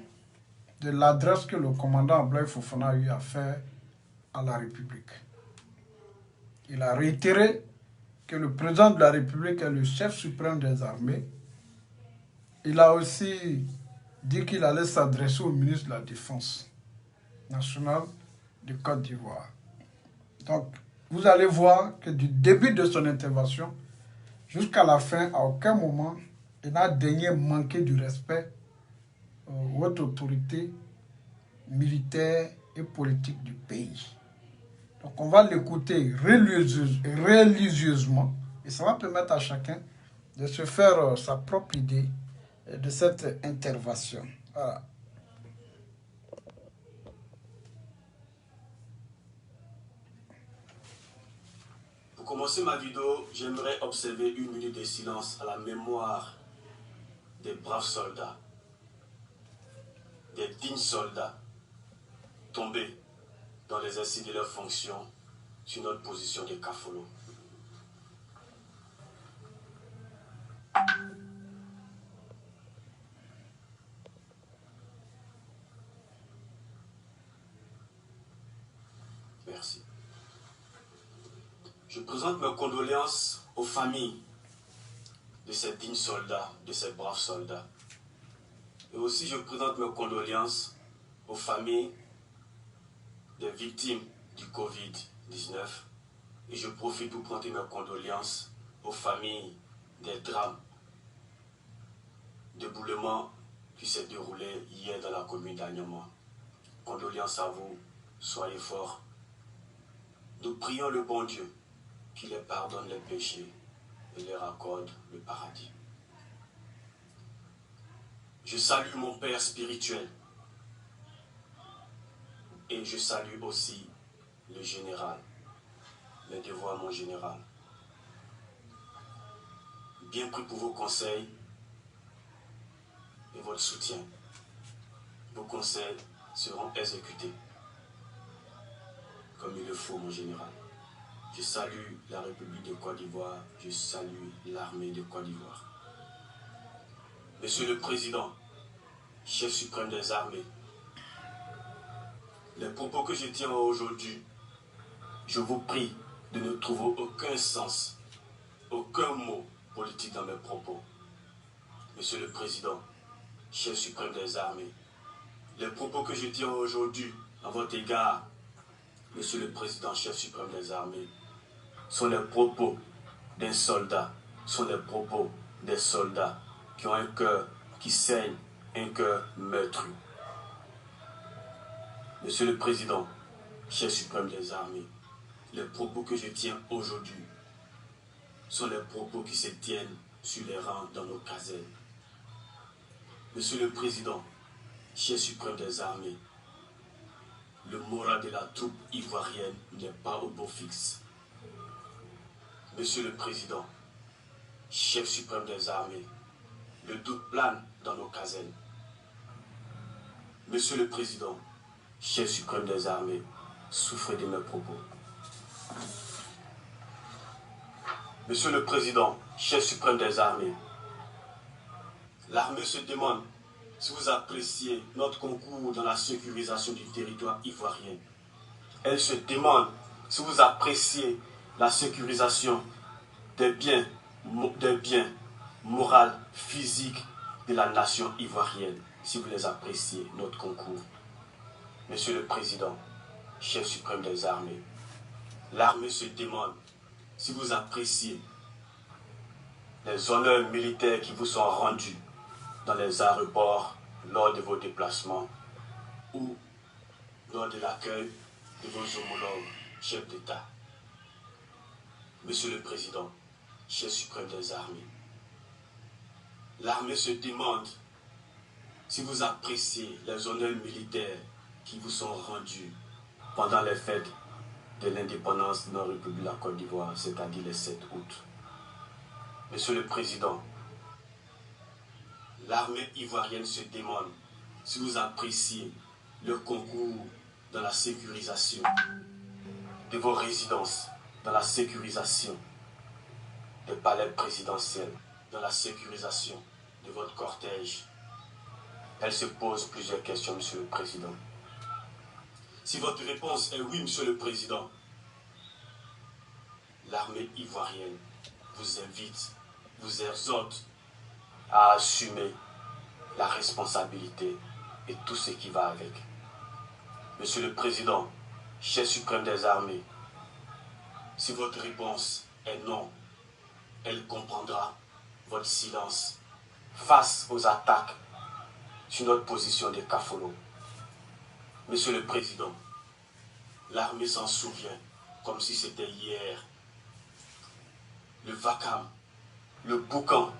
de l'adresse que le commandant Abdoulaye Fofana a eu à faire à la République. Il a réitéré que le président de la République est le chef suprême des armées. Il a aussi dit qu'il allait s'adresser au ministre de la Défense nationale de Côte d'Ivoire. Donc, vous allez voir que du début de son intervention jusqu'à la fin, à aucun moment, il n'a daigné manquer du respect aux hautes autorités militaires et politiques du pays. Donc on va l'écouter religieusement et ça va permettre à chacun de se faire sa propre idée de cette intervention. Voilà. Pour commencer ma vidéo, j'aimerais observer une minute de silence à la mémoire des braves soldats, des dignes soldats tombés dans les exercices de leurs fonctions sur notre position de Kafolo. Merci. Je présente mes condoléances aux familles de ces dignes soldats, de ces braves soldats. Et aussi je présente mes condoléances aux familles des victimes du Covid-19. Et je profite pour présenter mes condoléances aux familles des drames d'éboulement qui s'est déroulé hier dans la commune d'Agnama. Condoléances à vous, soyez forts. Nous prions le bon Dieu qui les pardonne les péchés et leur accorde le paradis. Je salue mon père spirituel et je salue aussi le général, mes devoirs mon général. Bien pris pour vos conseils et votre soutien. Vos conseils seront exécutés comme il le faut mon général. Je salue la République de Côte d'Ivoire, je salue l'armée de Côte d'Ivoire. Monsieur le Président, chef suprême des armées, les propos que je tiens aujourd'hui, je vous prie de ne trouver aucun sens, aucun mot politique dans mes propos. Monsieur le Président, chef suprême des armées, les propos que je tiens aujourd'hui à votre égard, Monsieur le Président, chef suprême des armées, sont les propos d'un soldat, sont les propos des soldats qui ont un cœur qui saigne, un cœur meurtri. Monsieur le Président, chef suprême des armées, les propos que je tiens aujourd'hui sont les propos qui se tiennent sur les rangs dans nos casernes. Monsieur le Président, chef suprême des armées, le moral de la troupe ivoirienne n'est pas au beau fixe. Monsieur le Président, chef suprême des armées, le doute plane dans nos casernes. Monsieur le Président, chef suprême des armées, souffrez de mes propos. Monsieur le Président, chef suprême des armées, l'armée se demande si vous appréciez notre concours dans la sécurisation du territoire ivoirien. Elle se demande si vous appréciez la sécurisation des biens moraux, physiques de la nation ivoirienne, si vous les appréciez, notre concours. Monsieur le Président, chef suprême des armées, l'armée se demande si vous appréciez les honneurs militaires qui vous sont rendus dans les aéroports lors de vos déplacements ou lors de l'accueil de vos homologues chefs d'État. Monsieur le Président, chef suprême des armées, l'armée se demande si vous appréciez les honneurs militaires qui vous sont rendus pendant les fêtes de l'indépendance de notre République, la Côte d'Ivoire, c'est-à-dire le 7 août. Monsieur le Président, l'armée ivoirienne se demande si vous appréciez le concours dans la sécurisation de vos résidences, dans la sécurisation des palais présidentiels, dans la sécurisation de votre cortège. Elle se pose plusieurs questions, Monsieur le Président. Si votre réponse est oui, Monsieur le Président, l'armée ivoirienne vous invite, vous exhorte à assumer la responsabilité et tout ce qui va avec. Monsieur le Président, chef suprême des armées, si votre réponse est non, elle comprendra votre silence face aux attaques sur notre position de Kafolo. Monsieur le Président, l'armée s'en souvient comme si c'était hier. Le vacarme, le boucan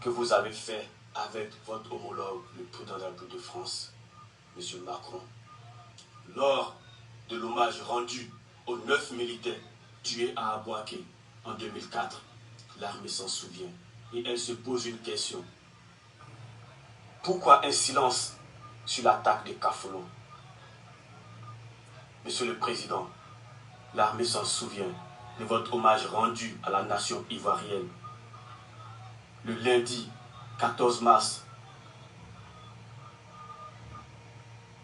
que vous avez fait avec votre homologue, le président de la République de France, M. Macron, lors de l'hommage rendu aux 9 militaires tués à Abouaké en 2004, l'armée s'en souvient et elle se pose une question. Pourquoi un silence sur l'attaque de Kafolo? Monsieur le Président, l'armée s'en souvient de votre hommage rendu à la nation ivoirienne le lundi 14 mars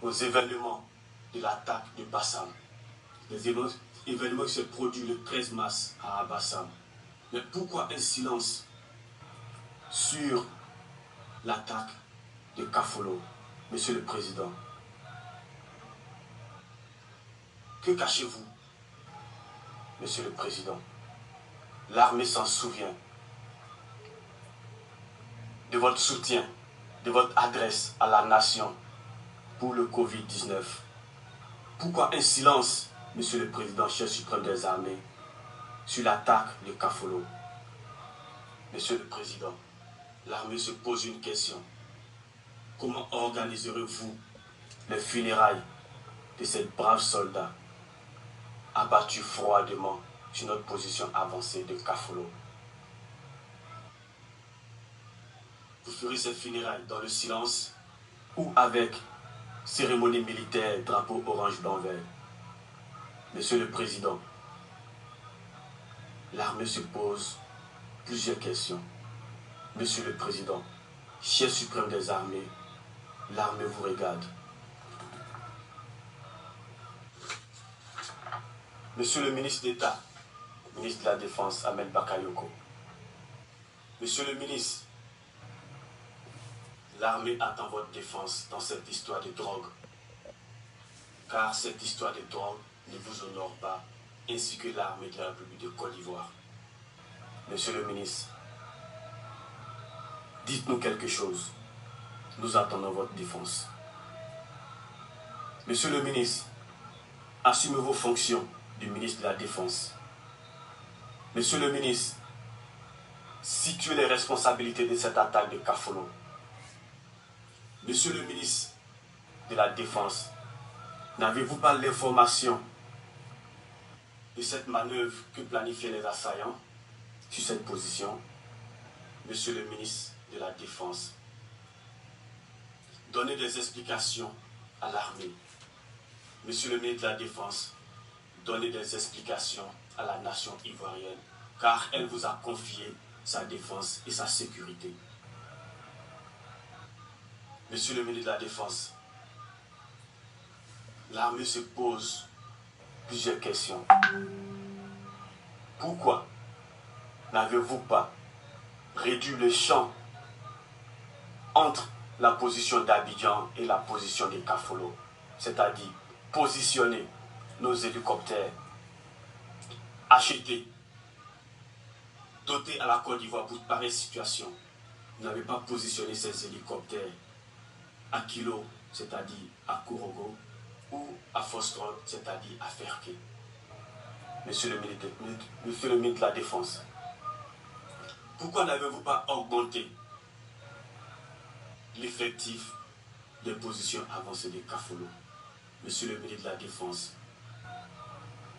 aux événements de l'attaque de Bassam. Les événements qui se produisent le 13 mars à Bassam. Mais pourquoi un silence sur l'attaque de Kafolo, Monsieur le Président? Que cachez-vous, Monsieur le Président? L'armée s'en souvient de votre soutien, de votre adresse à la nation pour le Covid-19. Pourquoi un silence, Monsieur le Président, chef suprême des armées, sur l'attaque de Kafolo? Monsieur le Président, l'armée se pose une question. Comment organiserez-vous les funérailles de ces braves soldats abattus froidement sur notre position avancée de Kafolo? Vous ferez ces funérailles dans le silence ou avec cérémonie militaire, drapeau orange, blanc, vert? Monsieur le Président, l'armée se pose plusieurs questions. Monsieur le Président, chef suprême des armées, l'armée vous regarde. Monsieur le ministre d'État, ministre de la Défense, Ahmed Bakayoko. Monsieur le ministre, l'armée attend votre défense dans cette histoire de drogue. Car cette histoire de drogue ne vous honore pas, ainsi que l'armée de la République de Côte d'Ivoire. Monsieur le ministre, dites-nous quelque chose. Nous attendons votre défense. Monsieur le ministre, assumez vos fonctions du ministre de la Défense. Monsieur le ministre, situez les responsabilités de cette attaque de Kafolo. Monsieur le ministre de la Défense, n'avez-vous pas l'information de cette manœuvre que planifiaient les assaillants sur cette position? Monsieur le ministre de la Défense, donnez des explications à l'armée. Monsieur le ministre de la Défense, donnez des explications à la nation ivoirienne, car elle vous a confié sa défense et sa sécurité. Monsieur le ministre de la Défense, l'armée se pose plusieurs questions. Pourquoi n'avez-vous pas réduit le champ entre la position d'Abidjan et la position de Kafolo, c'est-à-dire positionner nos hélicoptères, acheter, doter à la Côte d'Ivoire pour pareille situation? Vous n'avez pas positionné ces hélicoptères à Kilo, c'est-à-dire à Kourogo, ou à Fostrol, c'est-à-dire à Ferké. Monsieur le ministre de la Défense, pourquoi n'avez-vous pas augmenté l'effectif des positions avancées de Kafolo? Monsieur le ministre de la Défense,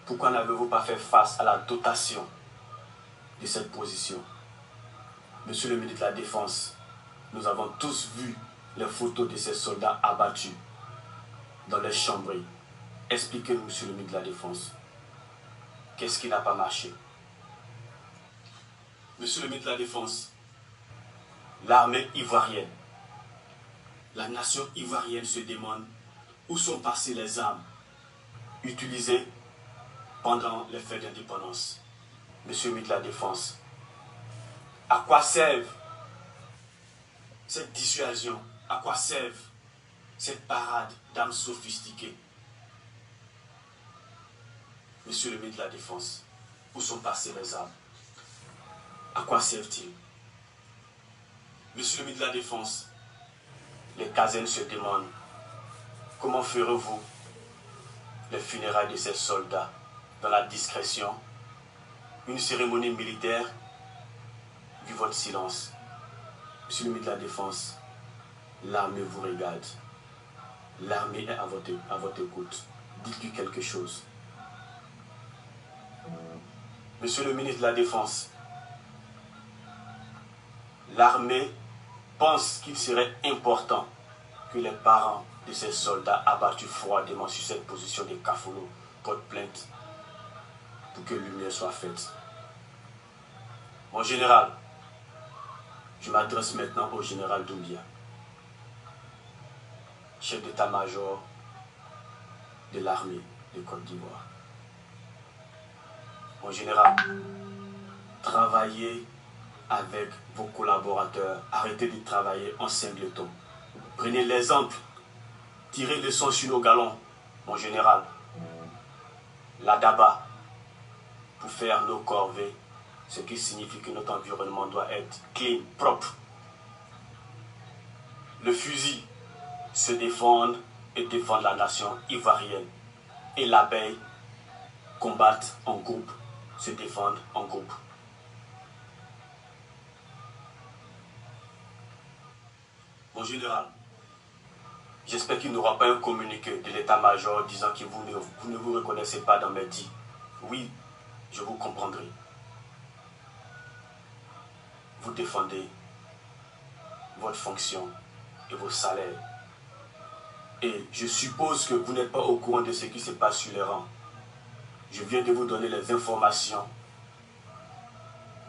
pourquoi n'avez-vous pas fait face à la dotation de cette position? Monsieur le ministre de la Défense, nous avons tous vu les photos de ces soldats abattus dans les chambres. Expliquez-nous, monsieur le ministre de la Défense, qu'est-ce qui n'a pas marché? Monsieur le ministre de la Défense, l'armée ivoirienne, la nation ivoirienne se demande où sont passées les armes utilisées pendant les fêtes d'indépendance. Monsieur le ministre de la Défense, à quoi servent cette dissuasion? À quoi servent cette parade d'armes sophistiquées? Monsieur le ministre de la Défense, où sont passées les armes? À quoi servent-ils? Monsieur le ministre de la Défense, les casernes se demandent comment ferez-vous les funérailles de ces soldats dans la discrétion, une cérémonie militaire, vu votre silence. Monsieur le ministre de la Défense, l'armée vous regarde. L'armée est à votre écoute. Dites-lui quelque chose. Monsieur le ministre de la Défense, l'armée pense qu'il serait important que les parents de ces soldats abattus froidement sur cette position de Kafolo portent plainte pour que lumière soit faite. Mon général, je m'adresse maintenant au général Doumbia, chef d'état-major de l'armée de Côte d'Ivoire. Mon général, travaillez avec vos collaborateurs, arrêtez de travailler en singleton. Prenez l'exemple, tirez le son sur nos galons, mon général. La DABA, pour faire nos corvées, ce qui signifie que notre environnement doit être clean, propre. Le fusil, se défendre et défendre la nation ivoirienne. Et l'abeille, combattre en groupe, se défendre en groupe. Mon général, j'espère qu'il n'y aura pas un communiqué de l'état-major disant que vous ne vous reconnaissez pas dans mes dits. Oui, je vous comprendrai. Vous défendez votre fonction et vos salaires. Et je suppose que vous n'êtes pas au courant de ce qui se passe sur les rangs. Je viens de vous donner les informations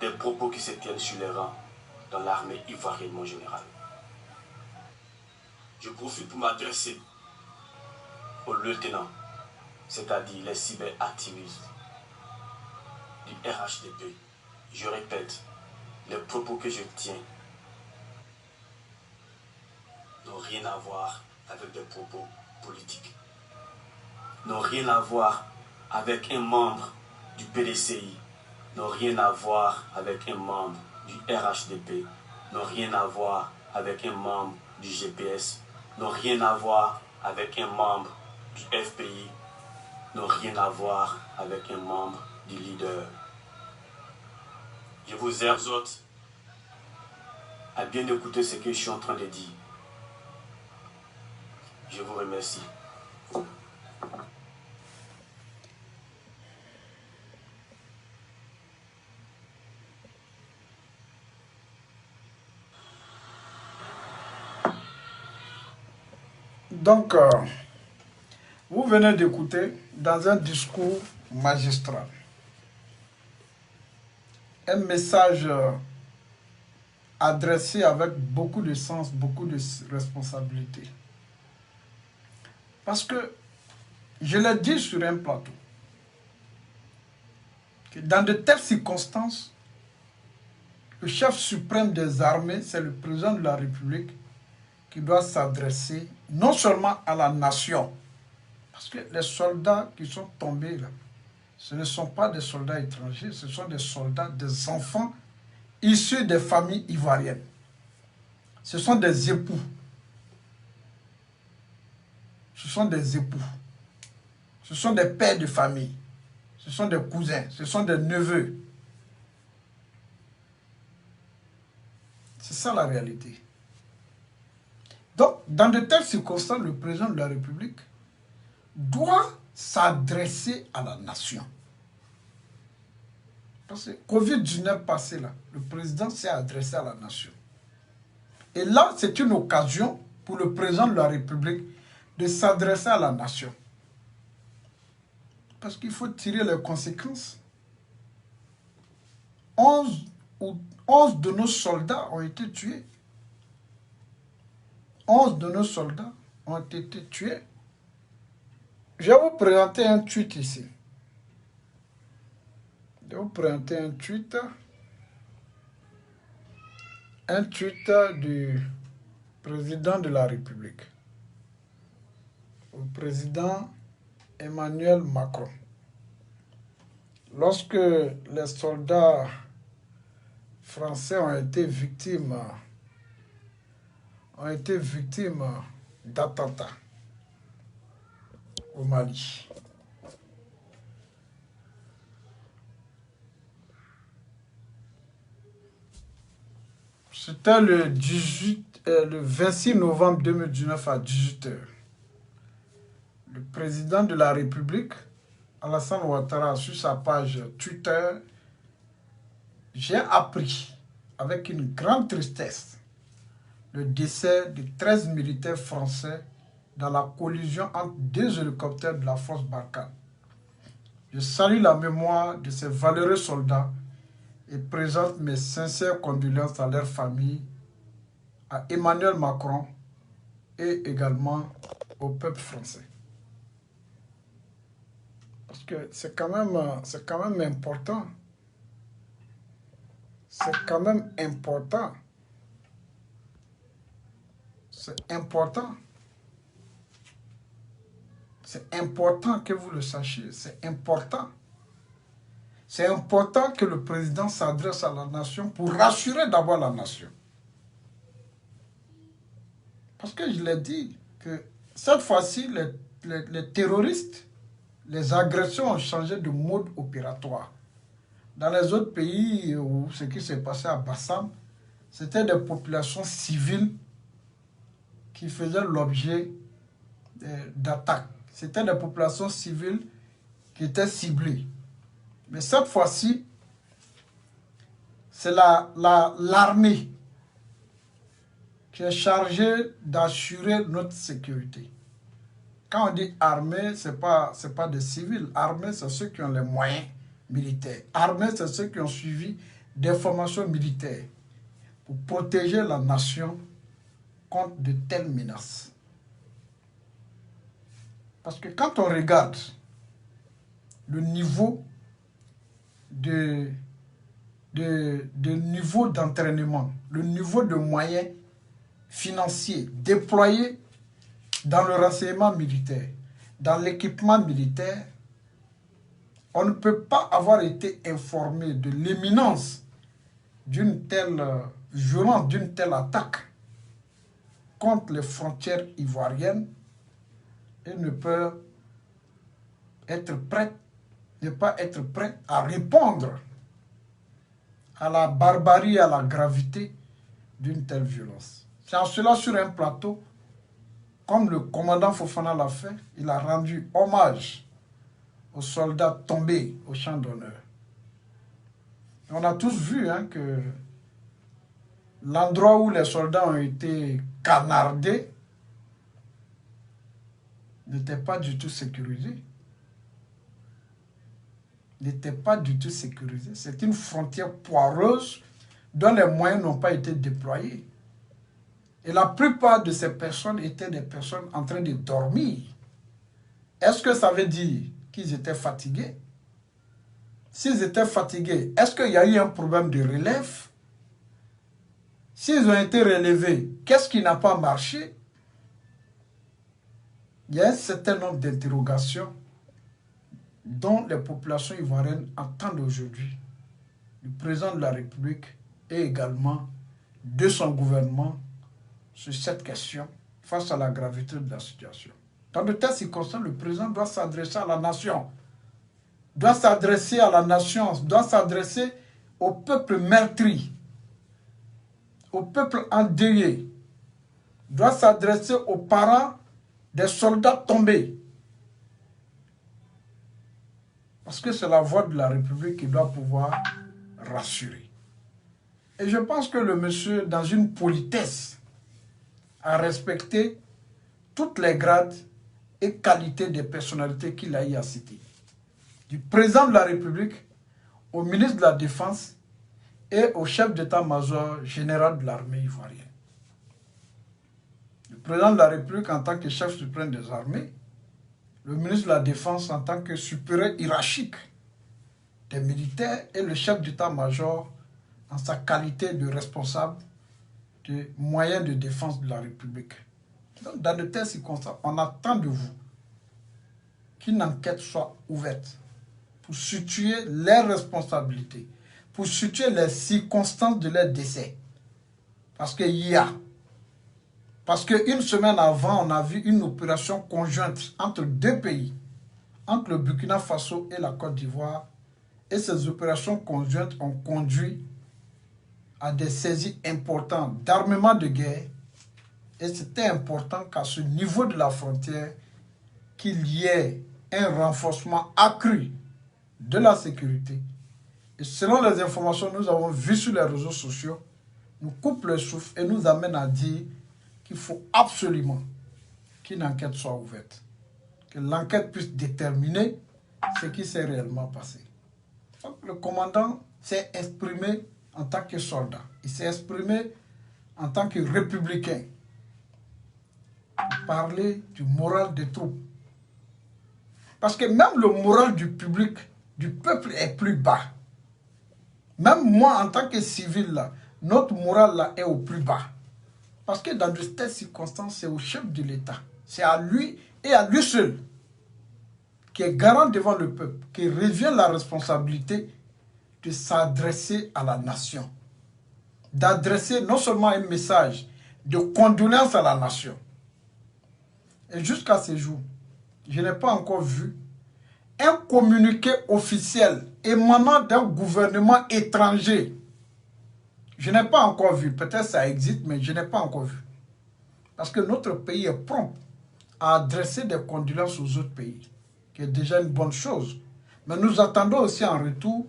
des propos qui se tiennent sur les rangs dans l'armée ivoirienne, mon général. Je profite pour m'adresser aux lieutenants, c'est-à-dire les cyberactivistes du RHDP. Je répète, les propos que je tiens n'ont rien à voir avec des propos politiques, n'ont rien à voir avec un membre du PDCI, n'ont rien à voir avec un membre du RHDP, n'ont rien à voir avec un membre du GPS, n'ont rien à voir avec un membre du FPI, n'ont rien à voir avec un membre du leader. Je vous exhorte à bien écouter ce que je suis en train de dire. Je vous remercie. Donc, vous venez d'écouter dans un discours magistral un message adressé avec beaucoup de sens, beaucoup de responsabilité. Parce que, je l'ai dit sur un plateau, que dans de telles circonstances, le chef suprême des armées, c'est le président de la République, qui doit s'adresser non seulement à la nation, parce que les soldats qui sont tombés là, ce ne sont pas des soldats étrangers, ce sont des soldats, des enfants issus des familles ivoiriennes. Ce sont des époux. Ce sont des époux. Ce sont des pères de famille. Ce sont des cousins. Ce sont des neveux. C'est ça la réalité. Donc, dans de telles circonstances, le président de la République doit s'adresser à la nation. Parce que Covid-19 passé là, le président s'est adressé à la nation. Et là, c'est une occasion pour le président de la République de s'adresser à la nation. Parce qu'il faut tirer les conséquences. 11 de nos soldats ont été tués. 11 de nos soldats ont été tués. Je vais vous présenter un tweet ici. Je vais vous présenter un tweet du président de la République, le président Emmanuel Macron. Lorsque les soldats français ont été victimes d'attentats au Mali. C'était le 26 novembre 2019 à 18 h. Le président de la République, Alassane Ouattara, sur sa page Twitter, j'ai appris avec une grande tristesse le décès de 13 militaires français dans la collision entre 2 hélicoptères de la force Barkhane. Je salue la mémoire de ces valeureux soldats et présente mes sincères condoléances à leur famille, à Emmanuel Macron et également au peuple français. Parce que c'est quand même important. C'est quand même important. C'est important. C'est important que vous le sachiez. C'est important. C'est important que le président s'adresse à la nation pour rassurer d'abord la nation. Parce que je l'ai dit, que cette fois-ci, les terroristes, les agressions ont changé de mode opératoire. Dans les autres pays où ce qui s'est passé à Bassam, c'était des populations civiles qui faisaient l'objet d'attaques. C'était des populations civiles qui étaient ciblées. Mais cette fois-ci, c'est l'armée qui est chargée d'assurer notre sécurité. Quand on dit armée, ce n'est pas des civils. Armée, c'est ceux qui ont les moyens militaires. Armée, c'est ceux qui ont suivi des formations militaires pour protéger la nation contre de telles menaces. Parce que quand on regarde le niveau niveau d'entraînement, le niveau de moyens financiers déployés dans le renseignement militaire, dans l'équipement militaire, on ne peut pas avoir été informé de l'imminence d'une telle violence, d'une telle attaque contre les frontières ivoiriennes et ne peut être prêt, ne pas être prêt à répondre à la barbarie, à la gravité d'une telle violence. C'est en cela, sur un plateau, comme le commandant Fofana l'a fait, il a rendu hommage aux soldats tombés au champ d'honneur. On a tous vu que l'endroit où les soldats ont été canardés n'était pas du tout sécurisé. N'était pas du tout sécurisé. C'est une frontière poireuse dont les moyens n'ont pas été déployés. Et la plupart de ces personnes étaient des personnes en train de dormir. Est-ce que ça veut dire qu'ils étaient fatigués? S'ils étaient fatigués, est-ce qu'il y a eu un problème de relève? S'ils ont été relevés, qu'est-ce qui n'a pas marché? Il y a un certain nombre d'interrogations dont les populations ivoiriennes attendent aujourd'hui du président de la République et également de son gouvernement sur cette question face à la gravité de la situation. Dans de telles circonstances, le président doit s'adresser à la nation, doit s'adresser à la nation, doit s'adresser au peuple meurtri, au peuple endeuillé, doit s'adresser aux parents des soldats tombés. Parce que c'est la voix de la République qui doit pouvoir rassurer. Et je pense que le monsieur, dans une politesse, a respecté toutes les grades et qualités des personnalités qu'il a eu à citer. Du président de la République au ministre de la Défense et au chef d'état-major général de l'armée ivoirienne. Le président de la République en tant que chef suprême des armées, le ministre de la Défense en tant que supérieur hiérarchique des militaires et le chef d'état-major en sa qualité de responsable des moyens de défense de la République. Donc, dans de telles circonstances, on attend de vous qu'une enquête soit ouverte pour situer les responsabilités, pour situer les circonstances de leur décès. Parce qu'il y a. Parce qu'une semaine avant, on a vu une opération conjointe entre deux pays, entre le Burkina Faso et la Côte d'Ivoire. Et ces opérations conjointes ont conduit à des saisies importantes d'armement de guerre. Et c'était important qu'à ce niveau de la frontière, qu'il y ait un renforcement accru de la sécurité. Et selon les informations que nous avons vues sur les réseaux sociaux, nous coupe le souffle et nous amène à dire qu'il faut absolument qu'une enquête soit ouverte. Que l'enquête puisse déterminer ce qui s'est réellement passé. Donc, le commandant s'est exprimé en tant que soldat. Il s'est exprimé en tant que républicain. Il parlait du moral des troupes. Parce que même le moral du public, du peuple est plus bas. Même moi, en tant que civil, là, notre moral là, est au plus bas. Parce que dans de telles circonstances, c'est au chef de l'État. C'est à lui et à lui seul qui est garant devant le peuple, qui revient la responsabilité de s'adresser à la nation. D'adresser non seulement un message de condoléance à la nation. Et jusqu'à ce jour, je n'ai pas encore vu un communiqué officiel émanant d'un gouvernement étranger. Je n'ai pas encore vu, peut-être ça existe, mais je n'ai pas encore vu. Parce que notre pays est prompt à adresser des condoléances aux autres pays, qui est déjà une bonne chose. Mais nous attendons aussi en retour,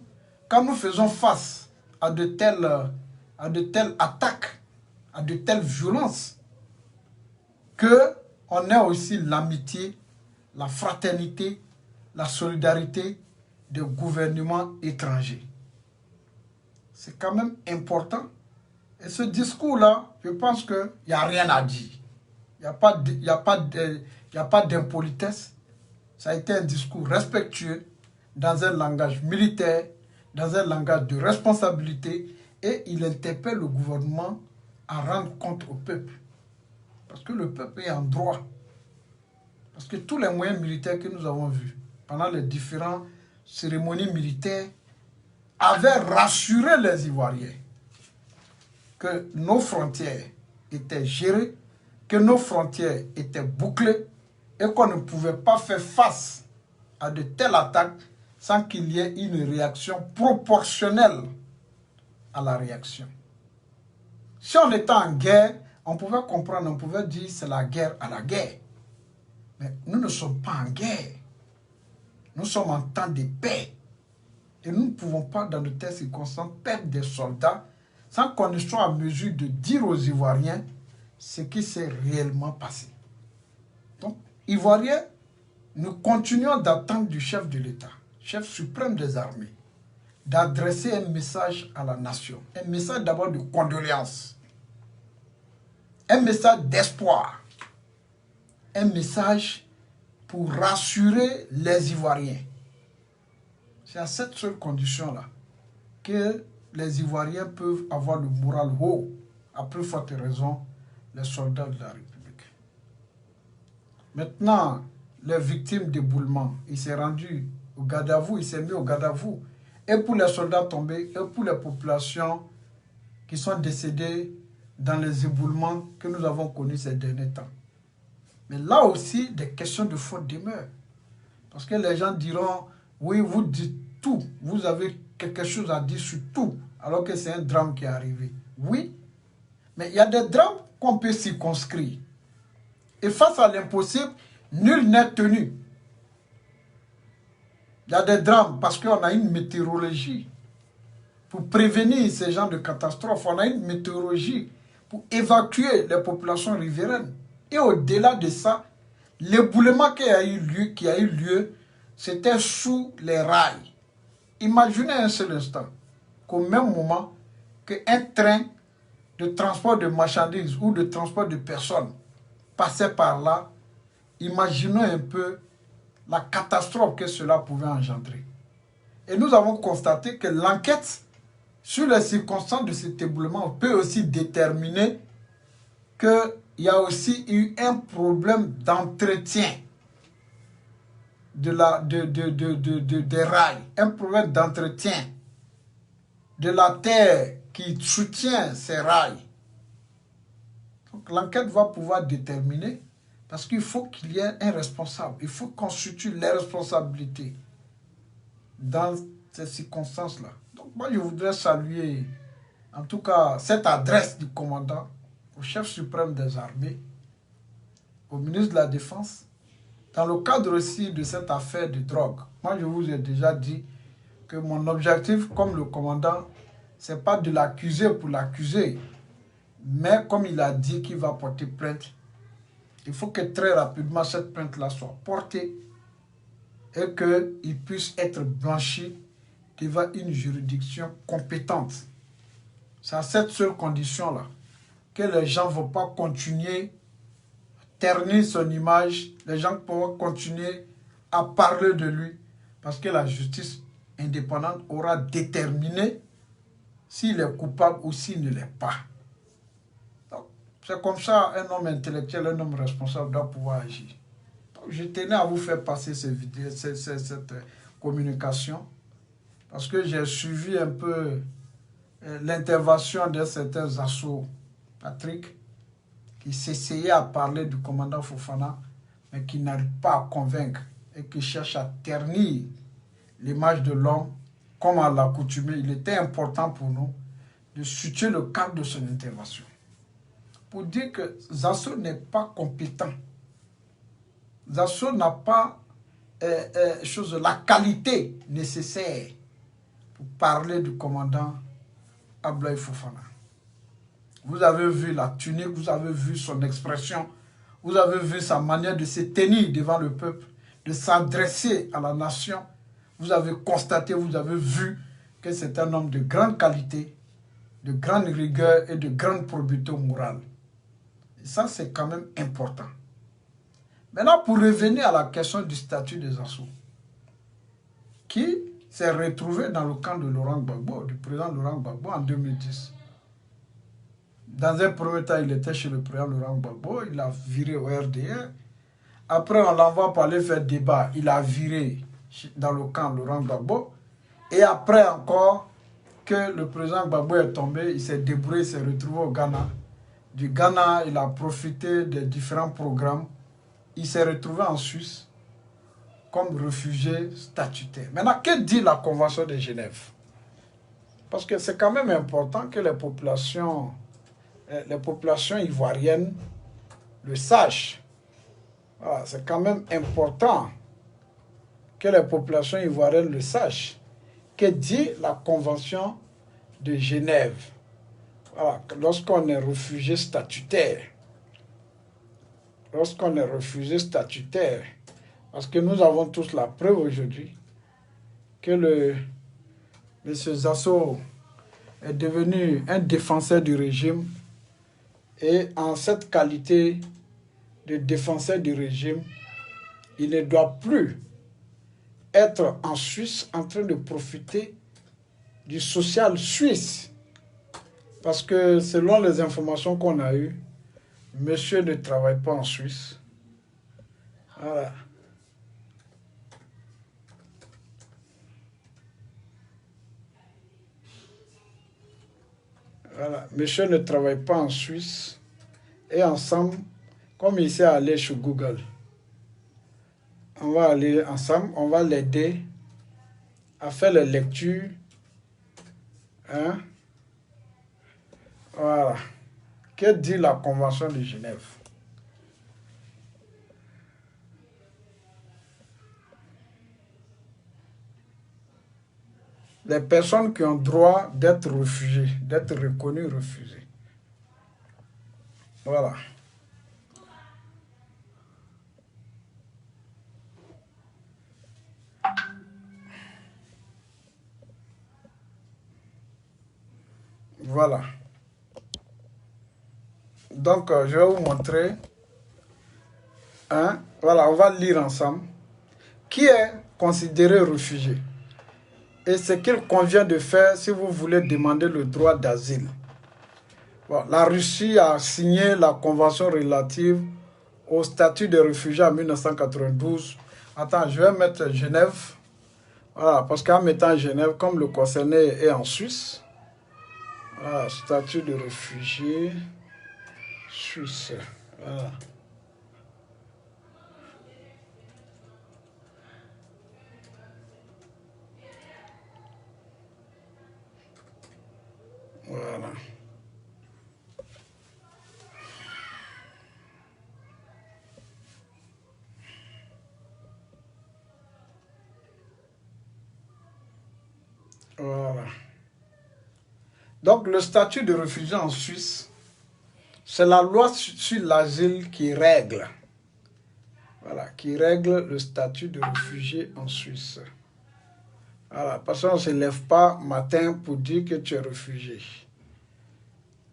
quand nous faisons face à de telles attaques, à de telles violences, qu'on ait aussi l'amitié, la fraternité, la solidarité des gouvernements étrangers. C'est quand même important. Et ce discours-là, je pense qu'il n'y a rien à dire. Il n'y a pas d'impolitesse, Ça a été un discours respectueux, dans un langage militaire, dans un langage de responsabilité, et il interpelle le gouvernement à rendre compte au peuple. Parce que le peuple est en droit. Parce que tous les moyens militaires que nous avons vus pendant les différentes cérémonies militaires avaient rassuré les Ivoiriens que nos frontières étaient gérées, que nos frontières étaient bouclées et qu'on ne pouvait pas faire face à de telles attaques sans qu'il y ait une réaction proportionnelle à la réaction. Si on était en guerre, on pouvait comprendre, on pouvait dire c'est la guerre à la guerre. Mais nous ne sommes pas en guerre. Nous sommes en temps de paix. Et nous ne pouvons pas, dans de telles circonstances, perdre des soldats sans qu'on ne soit en mesure de dire aux Ivoiriens ce qui s'est réellement passé. Donc, Ivoiriens, nous continuons d'attendre du chef de l'État, chef suprême des armées, d'adresser un message à la nation. Un message d'abord de condoléances. Un message d'espoir. Un message pour rassurer les Ivoiriens. C'est à cette seule condition-là que les Ivoiriens peuvent avoir le moral haut, à plus forte raison, les soldats de la République. Maintenant, les victimes d'éboulement, il s'est rendu au garde à vous, il s'est mis au garde à vous. Et pour les soldats tombés, et pour les populations qui sont décédées dans les éboulements que nous avons connus ces derniers temps. Mais là aussi, des questions de faute demeurent. Parce que les gens diront, oui, vous dites tout, vous avez quelque chose à dire sur tout, alors que c'est un drame qui est arrivé. Oui, mais il y a des drames qu'on peut circonscrire. Et face à l'impossible, nul n'est tenu. Il y a des drames parce qu'on a une météorologie pour prévenir ces genres de catastrophes. On a une météorologie pour évacuer les populations riveraines. Et au-delà de ça, l'éboulement qui a eu lieu, c'était sous les rails. Imaginez un seul instant qu'au même moment qu'un train de transport de marchandises ou de transport de personnes passait par là, imaginons un peu la catastrophe que cela pouvait engendrer. Et nous avons constaté que l'enquête sur les circonstances de cet éboulement peut aussi déterminer qu'il y a aussi eu un problème d'entretien des rails, un problème d'entretien de la terre qui soutient ces rails. Donc l'enquête va pouvoir déterminer, parce qu'il faut qu'il y ait un responsable, il faut constituer les responsabilités dans ces circonstances-là. Donc moi je voudrais saluer en tout cas cette adresse du commandant au chef suprême des armées, au ministre de la Défense, dans le cadre aussi de cette affaire de drogue. Moi je vous ai déjà dit que mon objectif comme le commandant, ce n'est pas de l'accuser pour l'accuser, mais comme il a dit qu'il va porter plainte, il faut que très rapidement cette plainte-là soit portée et qu'il puisse être blanchi devant une juridiction compétente. C'est à cette seule condition-là que les gens ne vont pas continuer à ternir son image, les gens pourront continuer à parler de lui, parce que la justice indépendante aura déterminé s'il est coupable ou s'il ne l'est pas. C'est comme ça un homme intellectuel, un homme responsable doit pouvoir agir. Donc, je tenais à vous faire passer cette communication parce que j'ai suivi un peu l'intervention de certains assauts, Patrick, qui s'essayaient à parler du commandant Fofana, mais qui n'arrivent pas à convaincre et qui cherchent à ternir l'image de l'homme comme à l'accoutumée. Il était important pour nous de situer le cadre de son intervention, pour dire que Zasso n'est pas compétent. Zasso n'a pas la qualité nécessaire pour parler du commandant Abdoulaye Fofana. Vous avez vu la tunique, vous avez vu son expression, vous avez vu sa manière de se tenir devant le peuple, de s'adresser à la nation. Vous avez constaté, vous avez vu que c'est un homme de grande qualité, de grande rigueur et de grande probité morale. Et ça, c'est quand même important. Maintenant, pour revenir à la question du statut des Assou, qui s'est retrouvé dans le camp de Laurent Gbagbo, du président Laurent Gbagbo en 2010. Dans un premier temps, il était chez le président Laurent Gbagbo, il a viré au RDR. Après, on l'envoie pour aller faire débat, il a viré dans le camp de Laurent Gbagbo. Et après encore, que le président Gbagbo est tombé, il s'est débrouillé, il s'est retrouvé au Ghana. Du Ghana, il a profité des différents programmes. Il s'est retrouvé en Suisse comme réfugié statutaire. Maintenant, que dit la Convention de Genève? Parce que c'est quand même important que les populations ivoiriennes le sachent. Voilà, c'est quand même important que les populations ivoiriennes le sachent. Que dit la Convention de Genève? Voilà, lorsqu'on est réfugié statutaire. Lorsqu'on est réfugié statutaire, parce que nous avons tous la preuve aujourd'hui que M. Zasso est devenu un défenseur du régime et en cette qualité de défenseur du régime, il ne doit plus être en Suisse en train de profiter du social suisse. Parce que selon les informations qu'on a eues, monsieur ne travaille pas en Suisse. Voilà. Voilà. Monsieur ne travaille pas en Suisse. Et ensemble, comme il sait aller sur Google, on va aller ensemble, on va l'aider à faire les lectures. Hein? Voilà. Que dit la Convention de Genève? Les personnes qui ont droit d'être réfugiées, d'être reconnues réfugiées. Voilà. Voilà. Donc, je vais vous montrer. Hein? Voilà, on va lire ensemble. Qui est considéré réfugié? Et ce qu'il convient de faire si vous voulez demander le droit d'asile. Bon, la Russie a signé la convention relative au statut de réfugié en 1992. Attends, je vais mettre Genève. Voilà, parce qu'en mettant Genève, comme le concerné est en Suisse, voilà, statut de réfugié suisse. Voilà. Voilà. Voilà. Donc, le statut de réfugié en Suisse, c'est la loi sur l'asile qui règle. Voilà, qui règle le statut de réfugié en Suisse. Voilà, parce qu'on ne se lève pas matin pour dire que tu es réfugié.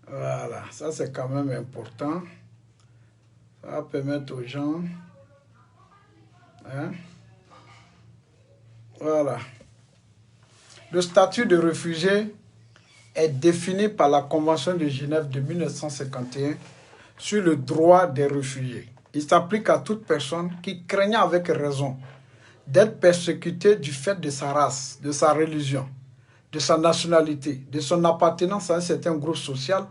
Voilà, ça c'est quand même important. Ça va permettre aux gens. Hein? Voilà. Le statut de réfugié est défini par la Convention de Genève de 1951 sur le droit des réfugiés. Il s'applique à toute personne qui craignant avec raison d'être persécutée du fait de sa race, de sa religion, de sa nationalité, de son appartenance à un certain groupe social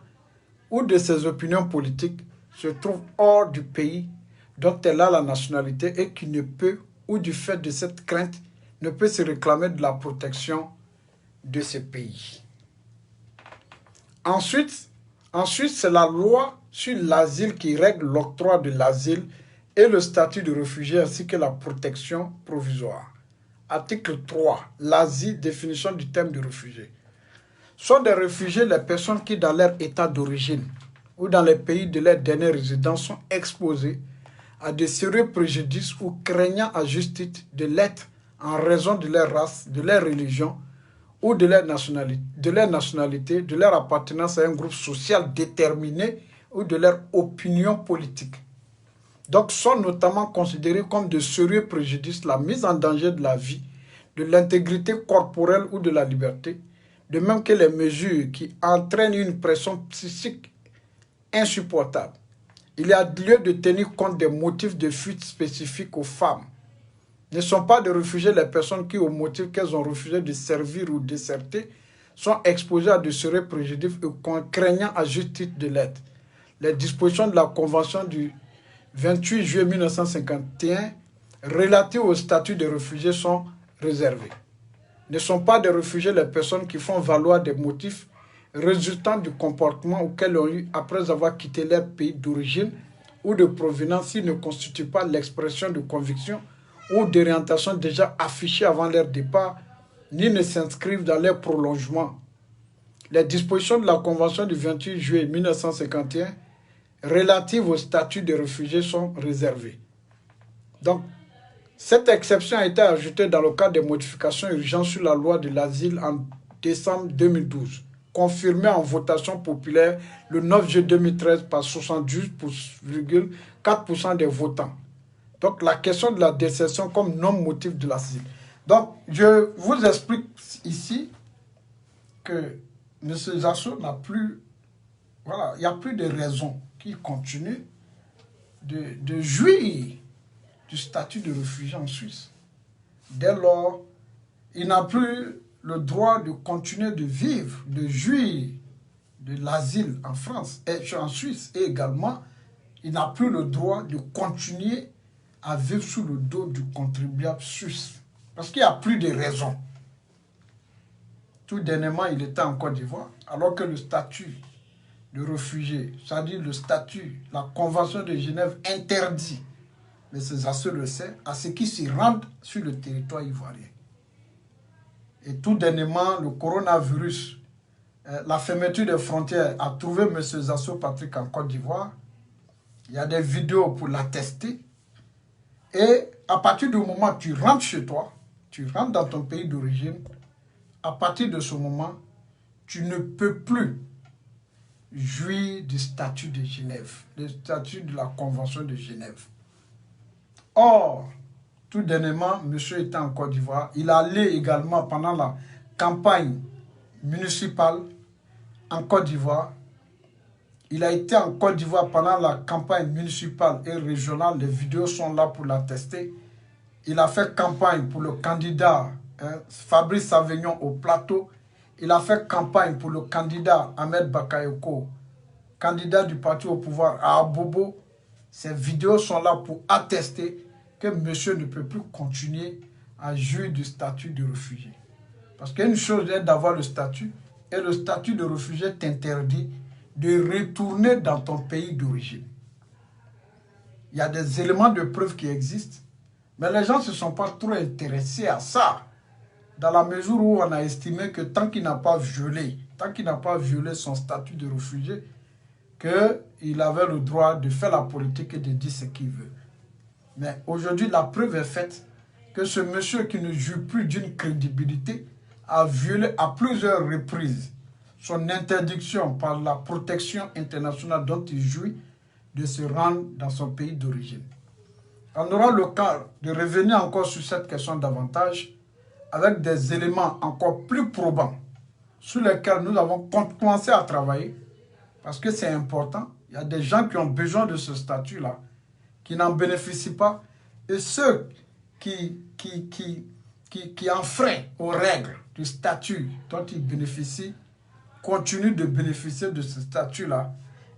ou de ses opinions politiques, se trouve hors du pays dont elle a la nationalité et qui ne peut, ou du fait de cette crainte, ne peut se réclamer de la protection de ce pays. Ensuite, c'est la loi sur l'asile qui règle l'octroi de l'asile et le statut de réfugié ainsi que la protection provisoire. Article 3. L'asile, définition du terme de réfugié. Sont des réfugiés les personnes qui, dans leur état d'origine ou dans les pays de leur dernière résidence, sont exposées à de sérieux préjudices ou craignant à juste titre de l'être en raison de leur race, de leur religion ou de leur nationalité, de leur appartenance à un groupe social déterminé ou de leur opinion politique. Donc, sont notamment considérés comme de sérieux préjudices la mise en danger de la vie, de l'intégrité corporelle ou de la liberté, de même que les mesures qui entraînent une pression psychique insupportable. Il y a lieu de tenir compte des motifs de fuite spécifiques aux femmes. Ne sont pas de réfugiés les personnes qui, au motif qu'elles ont refusé de servir ou déserter, sont exposées à de sérieux préjudices et craignant à juste titre de l'aide. Les dispositions de la Convention du 28 juillet 1951 relatives au statut de réfugiés sont réservées. Ne sont pas des réfugiés les personnes qui font valoir des motifs résultant du comportement auquel ils ont eu après avoir quitté leur pays d'origine ou de provenance s'ils ne constituent pas l'expression de conviction ou d'orientation déjà affichée avant leur départ, ni ne s'inscrivent dans leur prolongement. Les dispositions de la Convention du 28 juillet 1951 relatives au statut de réfugiés sont réservées. Donc, cette exception a été ajoutée dans le cadre des modifications urgentes sur la loi de l'asile en décembre 2012, confirmée en votation populaire le 9 juillet 2013 par 72,4% des votants. Donc, la question de la désertion comme non-motif de l'asile. Donc, je vous explique ici que M. Zasso n'a plus, voilà, il n'y a plus de raison qu'il continue de jouir du statut de réfugié en Suisse. Dès lors, il n'a plus le droit de continuer de vivre, de jouir de l'asile en France et en Suisse. Et également, il n'a plus le droit de continuer à vivre sous le dos du contribuable suisse. Parce qu'il n'y a plus de raison. Tout dernièrement, il était en Côte d'Ivoire, alors que le statut de réfugié, c'est-à-dire le statut, la Convention de Genève interdit, mais Zasso le sait, à ceux qui s'y rendent sur le territoire ivoirien. Et tout dernièrement, le coronavirus, la fermeture des frontières a trouvé M. Zasso Patrick en Côte d'Ivoire. Il y a des vidéos pour l'attester. Et à partir du moment où tu rentres chez toi, tu rentres dans ton pays d'origine, à partir de ce moment, tu ne peux plus jouir du statut de Genève, du statut de la Convention de Genève. Or, tout dernièrement, monsieur était en Côte d'Ivoire. Il allait également pendant la campagne municipale en Côte d'Ivoire. Il a été en Côte d'Ivoire pendant la campagne municipale et régionale. Les vidéos sont là pour l'attester. Il a fait campagne pour le candidat Fabrice Avignon au plateau. Il a fait campagne pour le candidat Ahmed Bakayoko, candidat du parti au pouvoir à Abobo. Ces vidéos sont là pour attester que monsieur ne peut plus continuer à jouir du statut de réfugié. Parce qu'une chose est d'avoir le statut, et le statut de réfugié t'interdit de retourner dans ton pays d'origine. Il y a des éléments de preuve qui existent, mais les gens ne se sont pas trop intéressés à ça, dans la mesure où on a estimé que tant qu'il n'a pas violé son statut de réfugié, qu'il avait le droit de faire la politique et de dire ce qu'il veut. Mais aujourd'hui, la preuve est faite que ce monsieur qui ne joue plus d'une crédibilité a violé à plusieurs reprises son interdiction par la protection internationale dont il jouit de se rendre dans son pays d'origine. On aura le cas de revenir encore sur cette question davantage avec des éléments encore plus probants sur lesquels nous avons commencé à travailler parce que c'est important. Il y a des gens qui ont besoin de ce statut-là, qui n'en bénéficient pas, et ceux qui enfreignent aux règles du statut dont ils bénéficient continuent de bénéficier de ce statut-là.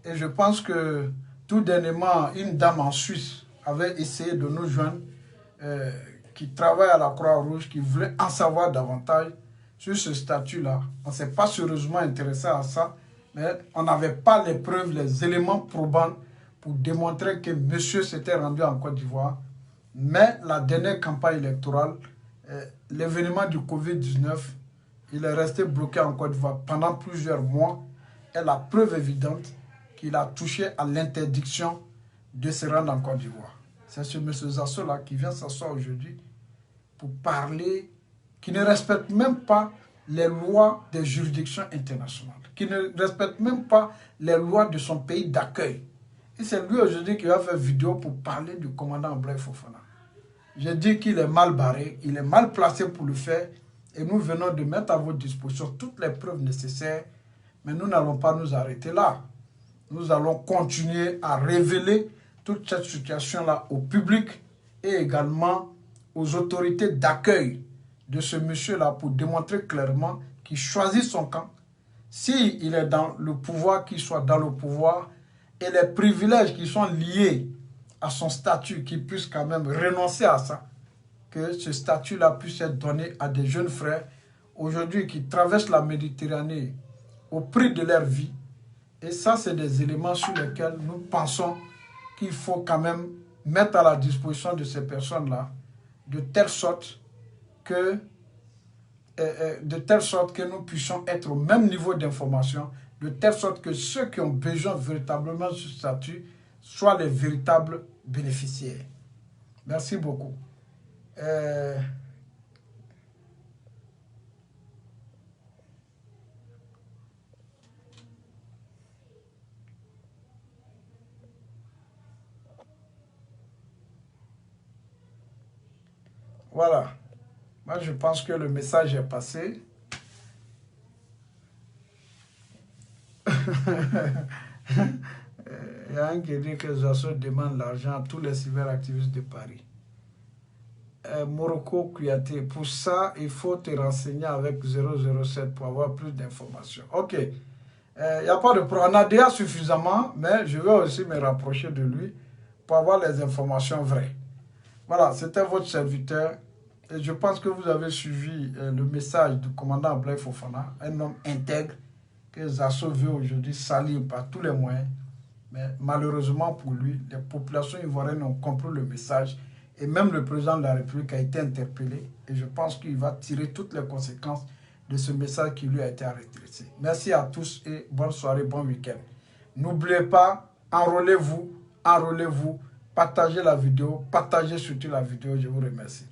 Et je pense que tout dernièrement, une dame en Suisse avait essayé de nous joindre, qui travaille à la Croix-Rouge, qui voulait en savoir davantage sur ce statut-là. On ne s'est pas sérieusement intéressé à ça, mais on n'avait pas les preuves, les éléments probants pour démontrer que monsieur s'était rendu en Côte d'Ivoire. Mais la dernière campagne électorale, l'événement du Covid-19, il est resté bloqué en Côte d'Ivoire pendant plusieurs mois. Et la preuve évidente qu'il a touché à l'interdiction de se rendre en Côte d'Ivoire. C'est ce monsieur Zasso-là qui vient s'asseoir aujourd'hui pour parler, qui ne respecte même pas les lois des juridictions internationales, qui ne respecte même pas les lois de son pays d'accueil. Et c'est lui aujourd'hui qui va faire vidéo pour parler du commandant Abdoulaye Fofana. Je dis qu'il est mal barré, il est mal placé pour le faire. Et nous venons de mettre à votre disposition toutes les preuves nécessaires. Mais nous n'allons pas nous arrêter là. Nous allons continuer à révéler toute cette situation-là au public et également aux autorités d'accueil de ce monsieur-là pour démontrer clairement qu'il choisit son camp. S'il est dans le pouvoir, qu'il soit dans le pouvoir et les privilèges qui sont liés à son statut, qu'il puisse quand même renoncer à ça. Que ce statut-là puisse être donné à des jeunes frères aujourd'hui qui traversent la Méditerranée au prix de leur vie. Et ça, c'est des éléments sur lesquels nous pensons qu'il faut quand même mettre à la disposition de ces personnes-là de telle sorte que nous puissions être au même niveau d'information, de telle sorte que ceux qui ont besoin véritablement de ce statut soient les véritables bénéficiaires. Merci beaucoup. Voilà. Moi, je pense que le message est passé. Il y a un qui dit que Zasso demande l'argent à tous les cyberactivistes de Paris. Morocco Kouyaté, pour ça, il faut te renseigner avec 007 pour avoir plus d'informations. Ok. Il n'y a pas de problème. On a déjà suffisamment, mais je vais aussi me rapprocher de lui pour avoir les informations vraies. Voilà, c'était votre serviteur. Et je pense que vous avez suivi le message du commandant Abdoulaye Fofana, un homme intègre que Zasso veut aujourd'hui salir par tous les moyens. Mais malheureusement pour lui, les populations ivoiriennes ont compris le message et même le président de la République a été interpellé. Et je pense qu'il va tirer toutes les conséquences de ce message qui lui a été adressé. Merci à tous et bonne soirée, bon week-end. N'oubliez pas, enrôlez-vous, partagez la vidéo, partagez surtout la vidéo. Je vous remercie.